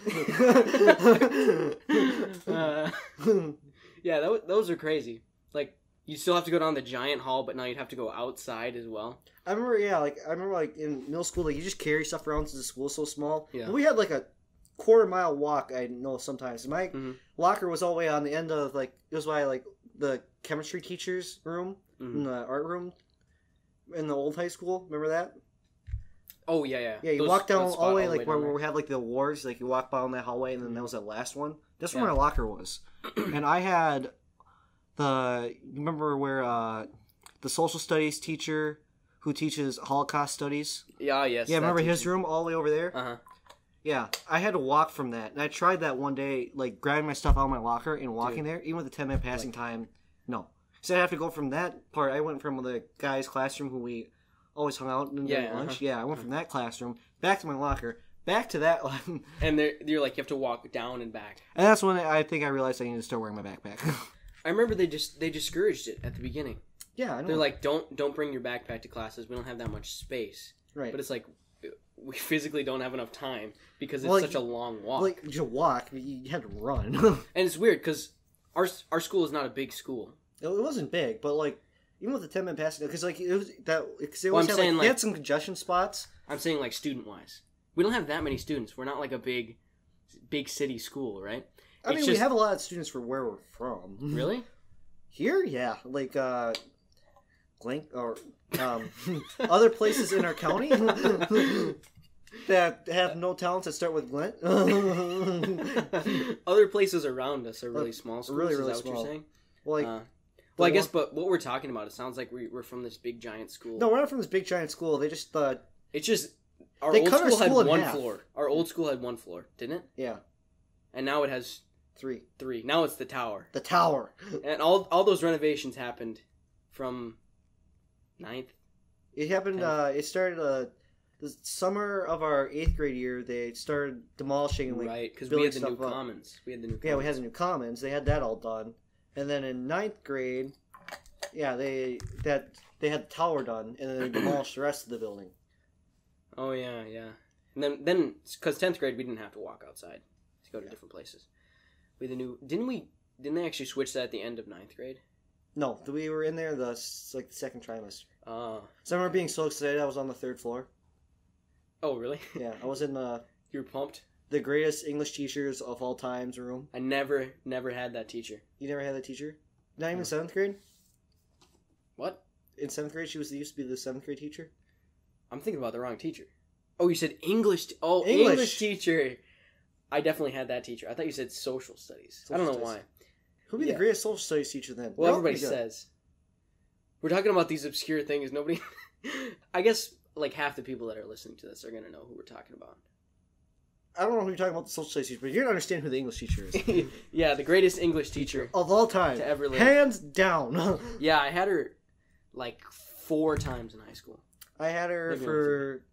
Yeah, those are crazy. Like, you still have to go down the giant hall, but now you'd have to go outside as well. I remember in middle school, like, you just carry stuff around since the school's so small. Yeah. But we had, like, a quarter-mile walk, I know, sometimes. My locker was all the way on the end of, like, it was by, like, the chemistry teacher's room, in the art room, in the old high school. Remember that? Oh, yeah. Yeah, you walk down all the way, like, where we had, like, the awards. Like, you walk down that hallway, and then that was that last one. That's where my locker was. And I had remember where the social studies teacher who teaches Holocaust studies? Yeah, yes. Yeah, remember his room all the way over there? Uh-huh. Yeah, I had to walk from that. And I tried that one day, like, grabbing my stuff out of my locker and walking there, even with the 10-minute passing time. No. So I have to go from that part. I went from the guy's classroom who we always hung out in during lunch. Yeah, I went from that classroom back to my locker, back to that one. And you're like, you have to walk down and back. And that's when I think I realized I needed to start wearing my backpack. I remember they discouraged it at the beginning. Yeah, I know. They're like, don't bring your backpack to classes. We don't have that much space. Right. But it's like, we physically don't have enough time because it's such a long walk. Like, you walk, you had to run. And it's weird because our school is not a big school. It wasn't big, but, like, even with the 10-minute passing, because, like, it was that, because they Well, always they had some congestion spots. I'm saying, like, student-wise. We don't have that many students. We're not like a big city school, right? I mean, we have a lot of students for where we're from. Really? Here, yeah. Like, or other places in our county that have no towns that start with Glent. Other places around us are really small schools. Really, is really that what small. you're saying? Well, well, I guess, but what we're talking about, it sounds like we're from this big giant school. No, we're not from this big giant school. They just it's just our they old cut our school had school in one half. floor. Our old school had one floor, didn't it? Yeah, and now it has three. Now it's the tower. The tower. And all those renovations happened from 9th. It happened. It started the summer of our 8th grade year. They started demolishing, like, right, because we had the new stuff up. commons. Yeah, we had the new commons. They had that all done, and then in 9th grade, yeah, they had the tower done, and then they demolished the rest of the building. Oh yeah. And then because 10th grade we didn't have to walk outside to go to different places. We had the new didn't they actually switch that at the end of 9th grade? No, we were in there the second trimester. Oh. So I remember being so excited. I was on the 3rd floor. Oh really? Yeah, I was in You were pumped? the greatest English teachers of all times room. I never had that teacher. You never had that teacher? Not even 7th grade? What? In 7th grade, she used to be the 7th grade teacher. I'm thinking about the wrong teacher. Oh, you said English. English. English teacher. I definitely had that teacher. I thought you said social studies. I don't know why. Who'd be the greatest social studies teacher then? Well, everybody says. We're talking about these obscure things. Nobody... I guess, like, half the people that are listening to this are going to know who we're talking about. I don't know who you're talking about, the social studies teacher, but you're going to understand who the English teacher is. Yeah, the greatest English teacher of all time. to ever live. Hands down. Yeah, I had her, like, 4 times in high school. I had her for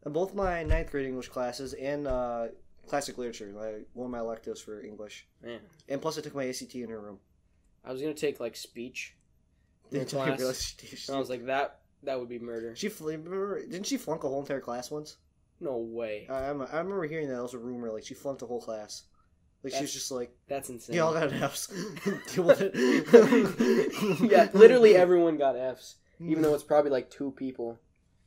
both my 9th grade English classes and classic literature, one of my electives for English. Man. And plus I took my ACT in her room. I was going to take, like, speech in class. And I was like, that would be murder. Didn't she flunk a whole entire class once? No way. I remember hearing that. It was a rumor. Like, she flunked the whole class. Like, she was just like... That's insane. Y'all got Fs. Deal with it. Yeah, literally everyone got Fs. Even though it's probably, like, 2 people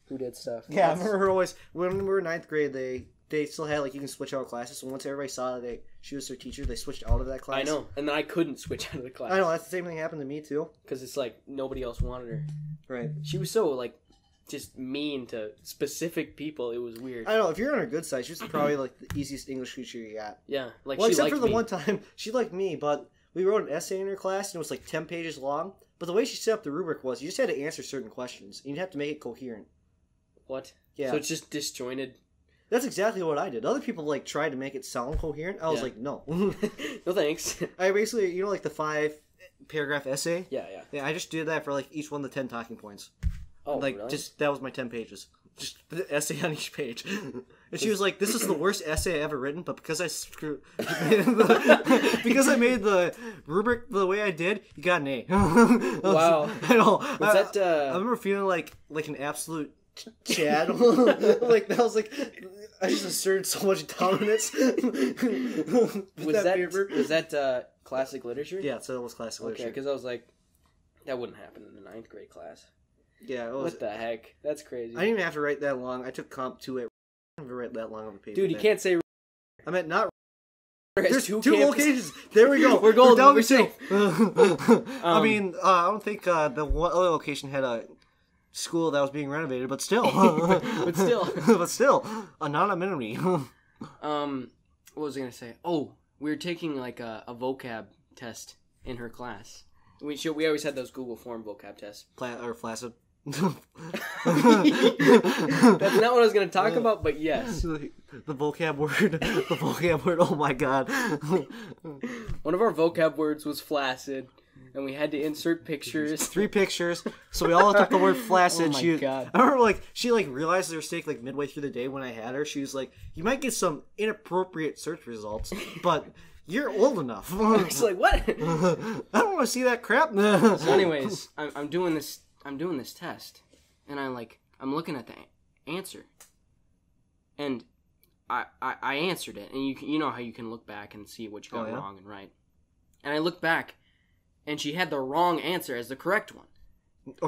who did stuff. Yeah, I remember her always... When we were in 9th grade, they still had, like, you can switch out classes. So once everybody saw that she was their teacher, they switched out of that class. I know. And then I couldn't switch out of the class. I know. That's the same thing happened to me, too. Because it's like, nobody else wanted her. Right. She was so, like... just mean to specific people. It was weird. I don't know. If you're on her good side, she's probably like the easiest English teacher you got. Yeah, like well, she except liked for the me. one time she liked me, but we wrote an essay in her class and it was like 10 pages long. But the way she set up the rubric was you just had to answer certain questions and you'd have to make it coherent. What? Yeah. So it's just disjointed. That's exactly what I did. Other people like tried to make it sound coherent. I was like, no, No thanks. I basically, like the 5 paragraph essay. Yeah. Yeah, I just did that for like each one of the 10 talking points. Oh, like really? just that was my 10 pages. Just the essay on each page. And she was like, "This is the worst essay I ever written, but because I because I made the rubric the way I did, you got an A." Wow. I know. Was that? I remember feeling like an absolute Chad. Like that was like I just asserted so much dominance. Was that classic literature? Yeah, so it was classic Okay, literature. because I was like, that wouldn't happen in the 9th grade class. Yeah, it was. What the heck? That's crazy. I didn't even have to write that long. I took comp 2 at. I didn't have to write that long of a paper. Dude, you can't say. I meant not. There's There's two two locations. There we go. We're golden. down We're to 2. safe. I mean, I don't think the one other location had a school that was being renovated, but still. but still, anonymity. What was I gonna say? Oh, we were taking like a vocab test in her class. We always had those Google Form vocab tests. Or flaccid. That's not what I was gonna talk about, but yes. The vocab word. The vocab word. Oh my god. One of our vocab words was flaccid, and we had to insert pictures. 3 pictures. So we all looked up the word flaccid. Oh my god. I remember she realized her mistake like midway through the day when I had her. She was like, "You might get some inappropriate search results, but you're old enough." It's like, what? I don't want to see that crap. So anyways, I'm doing this test, and I'm looking at the answer, and I answered it, and you know how you can look back and see what you got wrong and right, and I looked back, and she had the wrong answer as the correct one.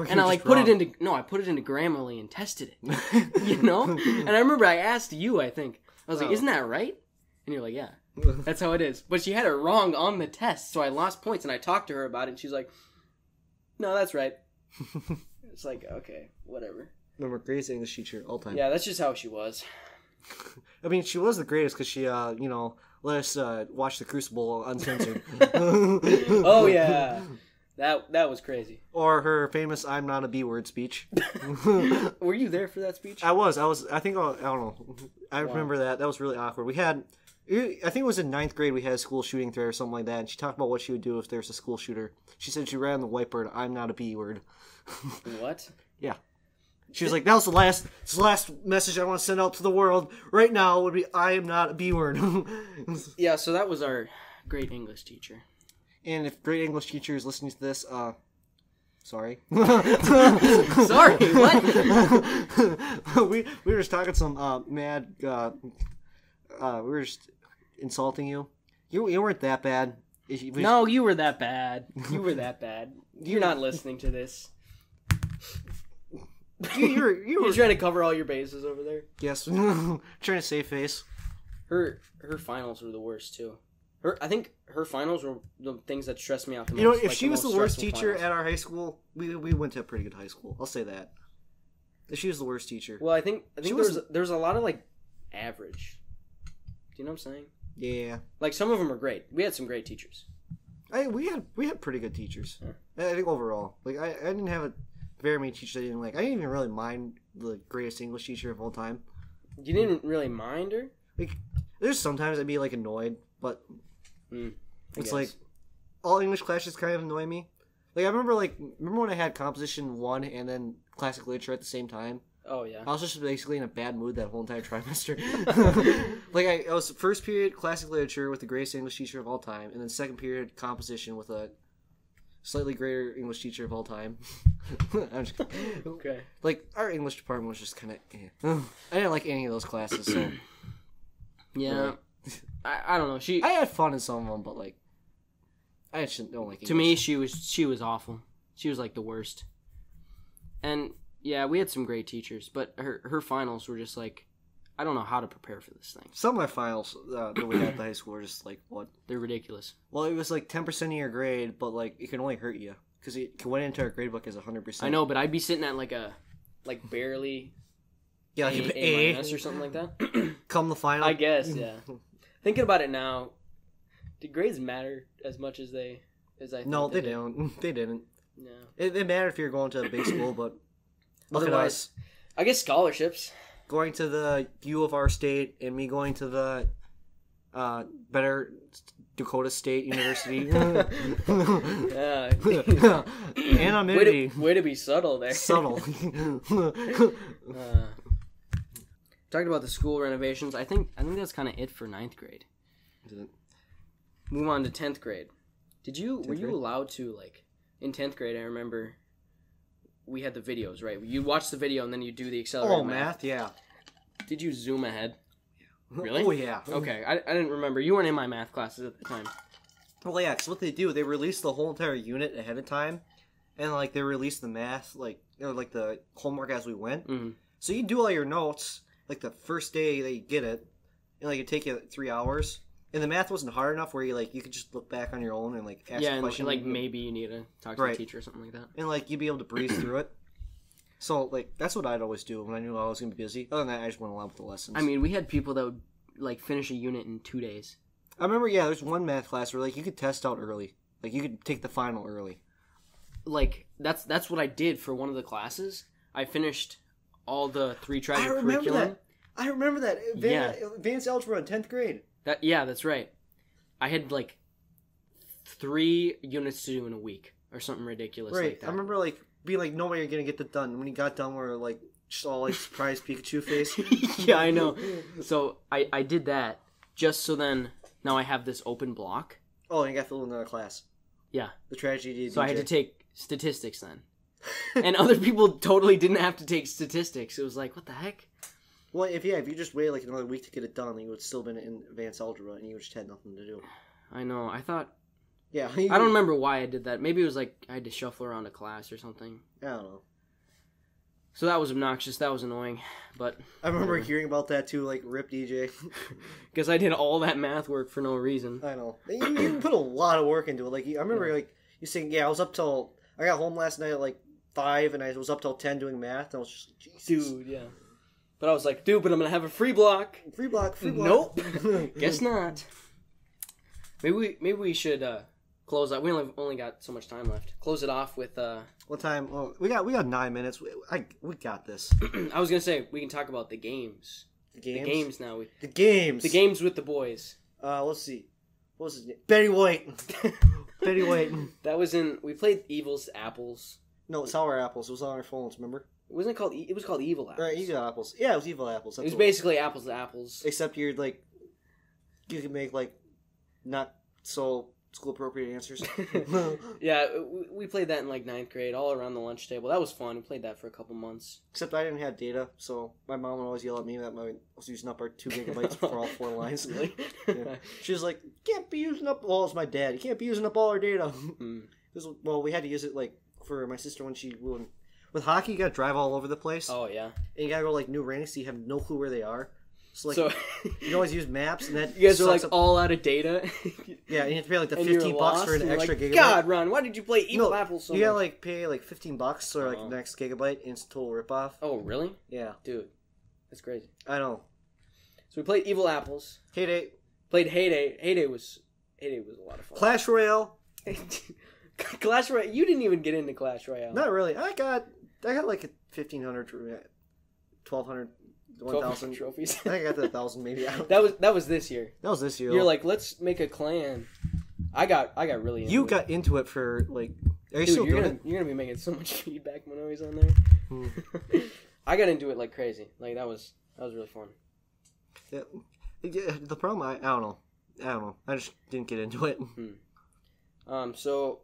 And I put it into Grammarly and tested it. You know? And I remember I asked you, I think. I was like, "Isn't that right?" And you're like, "Yeah. That's how it is." But she had it wrong on the test, so I lost points, and I talked to her about it, and she's like, "No, that's right." It's like, okay, whatever. Remember, greatest English teacher all time. Yeah, that's just how she was. I mean, she was the greatest because she, let us watch The Crucible uncensored. Oh yeah, that was crazy. Or her famous "I'm not a B word" speech. Were you there for that speech? I was. I think. I don't know. I remember that. That was really awkward. We had. I think it was in 9th grade. We had a school shooting threat or something like that, and she talked about what she would do if there's a school shooter. She said she read on the whiteboard, "I'm not a B word." What? Yeah. She was like, "That was the last message I want to send out to the world right now would be, I am not a B word." Yeah, so that was our great English teacher. And if great English teacher is listening to this, sorry. Sorry, what? we were just talking some mad. We were just insulting you. You weren't that bad. No, you were that bad. You were that bad. You're not listening to this. You were You're trying to cover all your bases over there. Yes, trying to save face. Her finals were the worst too. I think her finals were the things that stressed me out the most. You know, if like she was the worst teacher finals. at our high school, we went to a pretty good high school. I'll say that. If she was the worst teacher. Well, I think there's a lot of average. Do you know what I'm saying? Yeah. Like some of them are great. We had some great teachers. We had pretty good teachers. Yeah. I think overall, I didn't have very many teachers I didn't like. I didn't even really mind the greatest English teacher of all time. You didn't really mind her? There's sometimes I'd be annoyed, but it's guess. all English classes kind of annoy me. I remember when I had composition 1 and then classic literature at the same time. Oh yeah. I was just basically in a bad mood that whole entire trimester. I was first period classic literature with the greatest English teacher of all time, and then second period composition with a slightly greater English teacher of all time. I'm just okay. Our English department was just kind of. I didn't like any of those classes, so. Yeah. I don't know. I had fun in some of them, but I just don't like English. To me, she was awful. She was the worst. And yeah, we had some great teachers, but her finals were just I don't know how to prepare for this thing. Some of my finals that we had at the high school were just what? They're ridiculous. Well, it was 10% of your grade, but it can only hurt you because it went into our grade book as 100%. I know, but I'd be sitting at barely A minus or something like that. Come the final, I guess. Yeah. Thinking about it now, did grades matter as much as I? No, they don't. They didn't. No. It mattered if you're going to a big school, but look at Otherwise, us. I guess scholarships. Going to the U of our state and me going to the better Dakota State University. Yeah. Anonymity. Way to be subtle there. Subtle. Talking about the school renovations, I think that's kind of it for 9th grade. Move on to 10th grade. Were you allowed to, like, in 10th grade, I remember we had the videos, right? You watch the video and then you do the accelerated math, yeah. Did you zoom ahead? Really? Oh, yeah. Okay, I didn't remember. You weren't in my math classes at the time. Well, yeah, because what they do, they release the whole entire unit ahead of time, and, like, they release the math, like, like the homework as we went. Mm-hmm. So you do all your notes, like, the first day that you get it, and, like, it take you 3 hours. And the math wasn't hard enough where you could just look back on your own and, like, ask a question. Yeah, and, like, maybe you need to talk to a teacher or something like that. And, like, you'd be able to breeze through it. So, like, that's what I'd always do when I knew I was going to be busy. Other than that, I just went along with the lessons. I mean, we had people that would, like, finish a unit in 2 days. I remember, there's one math class where, like, you could test out early. Like, you could take the final early. Like, that's what I did for one of the classes. I finished all the 3 tracks of curriculum. I remember that. Advanced Algebra in 10th grade. That's right. I had, like, 3 units to do in a week or something ridiculous like that. I remember, like, being like, no way you're going to get that done. When he got done, we were, like, just all, like, surprised Pikachu face. Yeah, I know. So I did that just so then now I have this open block. Oh, and you got filled in another class. Yeah. The tragedy of DJ. So I had to take statistics then. And other people totally didn't have to take statistics. It was like, what the heck? Well, if you just waited like another week to get it done, then you would still been in advanced algebra, and you just had nothing to do. I know. I thought. Yeah. I don't remember why I did that. Maybe it was like I had to shuffle around a class or something. I don't know. So that was obnoxious. That was annoying. But I remember hearing about that too. Like, rip DJ. Because I did all that math work for no reason. I know. You put a lot of work into it. Like, I remember like you saying, I was up till I got home last night at like 5, and I was up till 10 doing math. And I was just like, Jesus. Dude, yeah. But I was like, but I'm going to have a free block. Free block. Nope. Guess not. Maybe we should close out. We only got so much time left. Close it off with... What time? Oh, we got 9 minutes. We got this. I was going to say, we can talk about the games. The games? The games now. The games. The games with the boys. Let's see. What was his name? Betty White. Betty White. That was in... We played Evil's Apples. No, Sour Apples. It was on our phones, remember? Wasn't it called? It was called Evil Apples. Right, Evil Apples. Yeah, it was Evil Apples. It was basically apples to apples. Except you're like, you can make like, not so school appropriate answers. Yeah, we played that in like 9th grade, all around the lunch table. That was fun. We played that for a couple months. Except I didn't have data, so my mom would always yell at me that I was using up our 2 gigabytes for all 4 lines. Really? Yeah. She was like, "You can't be using up." Well, it's my dad. You can't be using up all our data. Well, we had to use it like for my sister when she won. With hockey, you gotta drive all over the place. Oh, yeah. And you gotta go, like, new rinks, so you have no clue where they are. So, you can always use maps, and that... You guys are, like, all out of data? Yeah, and you have to pay, like, the $15 for an extra gigabyte. God, Ron, why did you play Evil Apples so much? You gotta, like, pay, like, $15 for, like, the next gigabyte, and it's a total ripoff. Oh, really? Yeah. Dude, that's crazy. I know. So we played Evil Apples. Heyday. Played Heyday. Heyday was a lot of fun. Clash Royale. Clash Royale. You didn't even get into Clash Royale. Not really. I got like a 1,500, 1,200, 1,000 trophies. I think I got to 1,000 maybe. That was this year. That was this year. You're like, let's make a clan. I got really into it. You got into it for like. Are you Dude, still doing it? You're gonna be making so much feedback when I was on there. I got into it like crazy. Like that was really fun. Yeah. The problem, I don't know. I just didn't get into it. So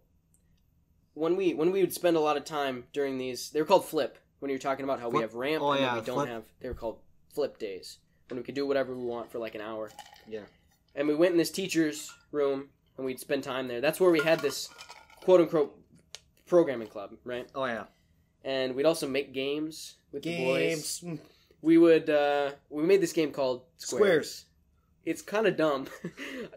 when we would spend a lot of time during these, they were called flip. When you're talking about how we have ramp and then we don't have, they were called flip days. When we could do whatever we want for like an hour. Yeah. And we went in this teacher's room and we'd spend time there. That's where we had this quote unquote programming club, right? Oh yeah. And we'd also make games with the boys. We would we made this game called Squares. It's kind of dumb.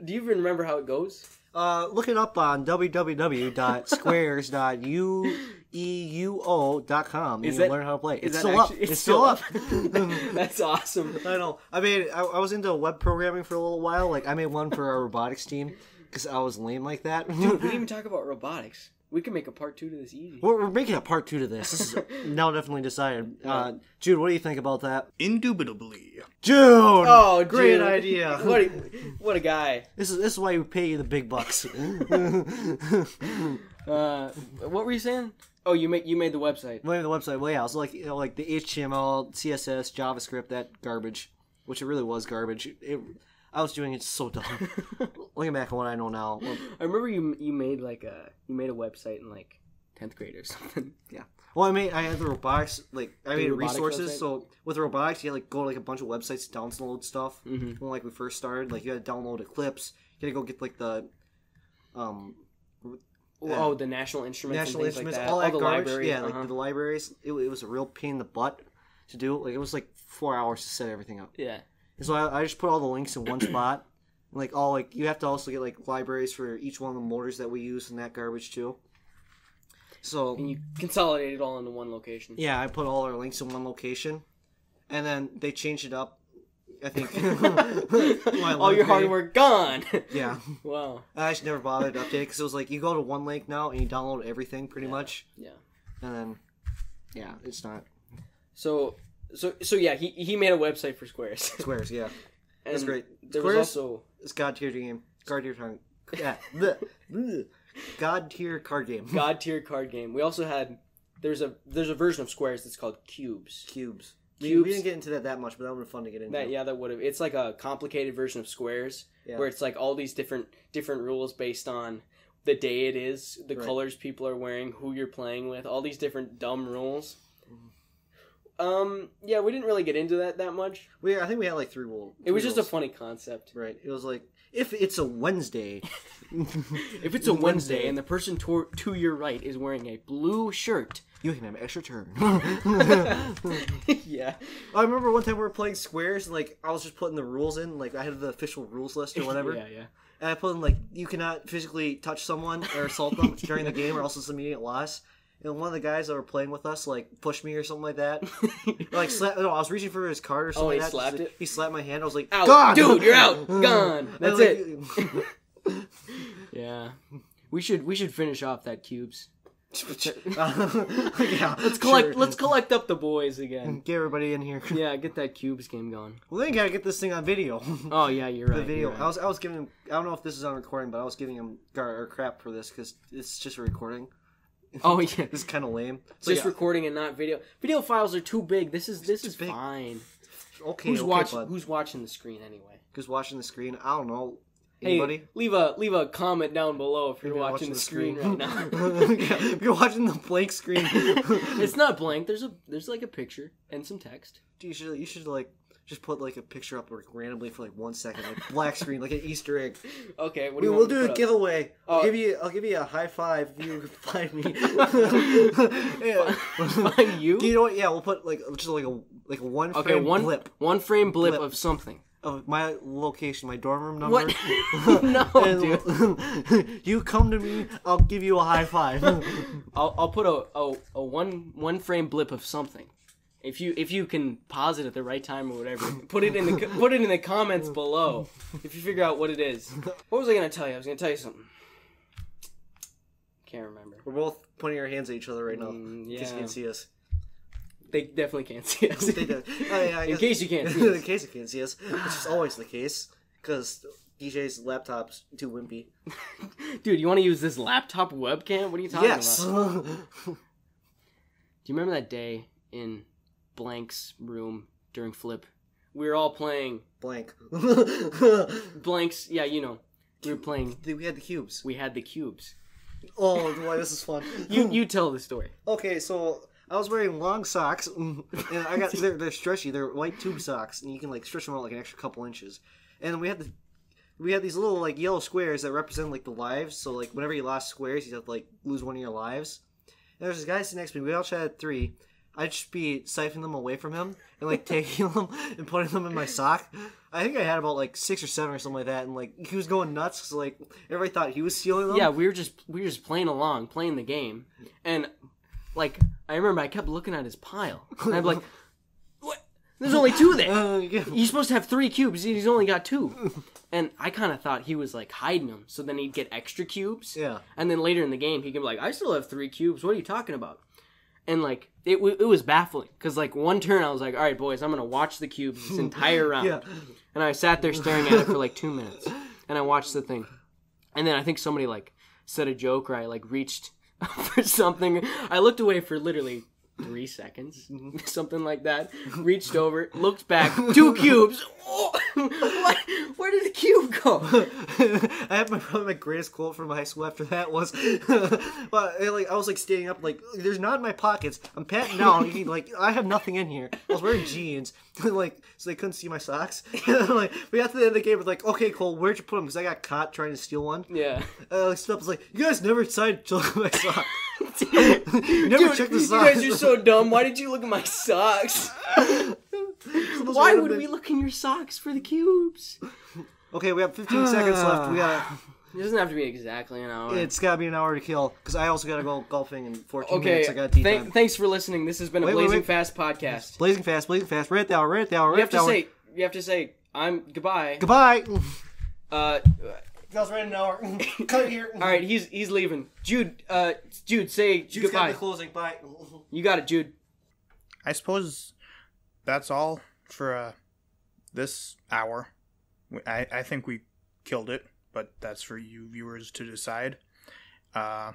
Do you even remember how it goes? Look it up on www.squares.ueuo.com and you'll learn how to play. It's still up. It's still up. That's awesome. I know. I was into web programming for a little while. Like, I made one for our robotics team because I was lame like that. Dude, we didn't even talk about robotics. We can make a part 2 to this easy. We're making a part 2 to this. This is now definitely decided. Jude, what do you think about that? Indubitably. Jude! Oh, great Jude. idea. What a guy. This is why we pay you the big bucks. What were you saying? Oh, you made the website. Well, the website layout, so like like the HTML, CSS, JavaScript, that garbage, which it really was garbage. I was doing it so dumb. Looking back on what I know now. I remember you made a website in like 10th grade or something. Yeah. Well, I had the robotics, I made resources. website? So with robotics, you had go to a bunch of websites to download stuff. Mm-hmm. When we first started, you had to download Eclipse. You had to go get the the National Instruments, National and things Instruments, like that. all that the garbage. libraries. Yeah, the libraries. It was a real pain in the butt to do. It was 4 hours to set everything up. Yeah. And so I just put all the links in one spot. And you have to also get libraries for each one of the motors that we use and that garbage too. So And you consolidate it all into one location. yeah, I put all our links in one location, and then they changed it up. I think all your hard work gone. Yeah. Wow. I just never bothered to update it because it was you go to one link now and you download everything pretty much. Yeah. And then yeah, it's not So yeah, he made a website for Squares. Squares. Yeah, that's And great. There Squares, was also it's God tier game. God tier time. Yeah. God tier card game. God tier card game. We also had there's a version of Squares that's called Cubes. Cubes. Cubes. We didn't get into that much, but that would have been fun to get into. That would have. It's like a complicated version of Squares, Yeah. where it's all these different rules based on the day it is, the Right. colors people are wearing, who you're playing with, all these different dumb rules. Yeah, we didn't really get into that much. I think we had 3 rules. It was just a funny concept. Right. It was if it's a Wednesday. If it's a Wednesday and the person to your right is wearing a blue shirt, You can have an extra turn. yeah. I remember one time we were playing Squares, and I was just putting the rules in. I had the official rules list or whatever. Yeah. And I put in you cannot physically touch someone or assault them during the game, or else it's immediate loss. And one of the guys that were playing with us pushed me or something like that. I was reaching for his card or something. he like that. slapped it? He slapped my hand. I was like, Out. "God, Dude, you're out. Gone. That's it. it. Yeah. We should finish off that Cubes. Yeah, Let's collect up the boys again. Get everybody in here. Yeah, get that Cubes game going. Well, then you gotta get this thing on video. Oh yeah, you're right. The video. You're right. I was giving him. I don't know if this is on recording, but I was giving him crap for this because it's just a recording. Oh yeah, It's kind of lame. just recording and not video. Video files are too big. This is big. fine. Okay, Who's bud. watching the screen anyway? Who's watching the screen? I don't know. Anybody? Hey, leave a comment down below if you're watching the screen right now. If you're watching the blank screen. It's not blank. There's a picture and some text. You should just put a picture up randomly for 1 second, black screen, like an Easter egg. Okay, what do you We'll want do me a to put up? giveaway. Oh. I'll give you a high five if you can find me. Yeah. Find you? You know what? Yeah, we'll put just a one frame Okay, one blip one frame blip Blip. of something. of my location, my dorm room number. What? No, dude. You come to me, I'll give you a high five. I'll put a one frame blip of something. If you can pause it at the right time or whatever, put it in the comments below. If you figure out what it is. What was I gonna tell you? I was gonna tell you something. Can't remember. We're both pointing our hands at each other right now. Yeah. In case you can't see us. They definitely can't see us. They do. Oh, yeah, I In guess- case you can't see us. In case you can't see us, which is always the case, because DJ's laptop's too wimpy. Dude, you want to use this laptop webcam? What are you talking Yes. about? Do you remember that day in Blank's room during Flip? We were all playing Blank. Blank's. Yeah, you know, we were playing. We had the cubes. We had the cubes. Oh boy, this is fun. You tell the story. Okay, so I was wearing long socks, and I got they're stretchy. They're white tube socks, and you can stretch them out an extra couple inches. And we had these little yellow squares that represent the lives. So whenever you lost squares, you have to lose one of your lives. And there's this guy sitting next to me. We all had 3. I'd just be siphoning them away from him and taking them and putting them in my sock. I think I had about 6 or 7 or something like that, and he was going nuts because everybody thought he was stealing them. Yeah, we were just playing along, playing the game, and I remember I kept looking at his pile, and I'm like, There's only 2 there. Yeah. He's supposed to have 3 cubes. He's only got 2. And I kind of thought he was like hiding them, so then he'd get extra cubes. Yeah. And then later in the game, he could be like, I still have 3 cubes. What are you talking about? And like it was baffling because like one turn I was like, all right, boys, I'm gonna watch the cubes this entire round. Yeah. And I sat there staring at it for like 2 minutes, and I watched the thing. And then I think somebody like said a joke, or I like reached for something. I looked away for literally 3 seconds, something like that. Reached over, looked back, 2 cubes. Oh, where did the cube go? I have probably my greatest quote from high school after that was, I was like standing up, like there's not in my pockets. I'm patting down, like I have nothing in here. I was wearing jeans, like so they couldn't see my socks. Like, but after the end of the game, it was like, okay, Cole, where'd you put them? Because I got caught trying to steal one. Yeah. Stood up, was like, you guys never decided to look at my socks. You never checked the socks. You guys are so dumb. Why did you look at my socks? Why would we look in your socks for the cubes? Okay, we have 15 seconds left. It doesn't have to be exactly an hour. It's gotta be an hour to kill, because I also gotta go golfing in 14 okay, minutes. I got tea time. Thanks for listening. This has been a Blazing Fast podcast. Blazing fast, right at the hour, You have to say, I'm goodbye. Goodbye. Uh, That was right an hour. Cut it here. all right, he's leaving. Jude, say Jude's goodbye. got the closing. Bye. You got it, Jude. I suppose that's all for this hour. I think we killed it, but that's for you viewers to decide. Yeah.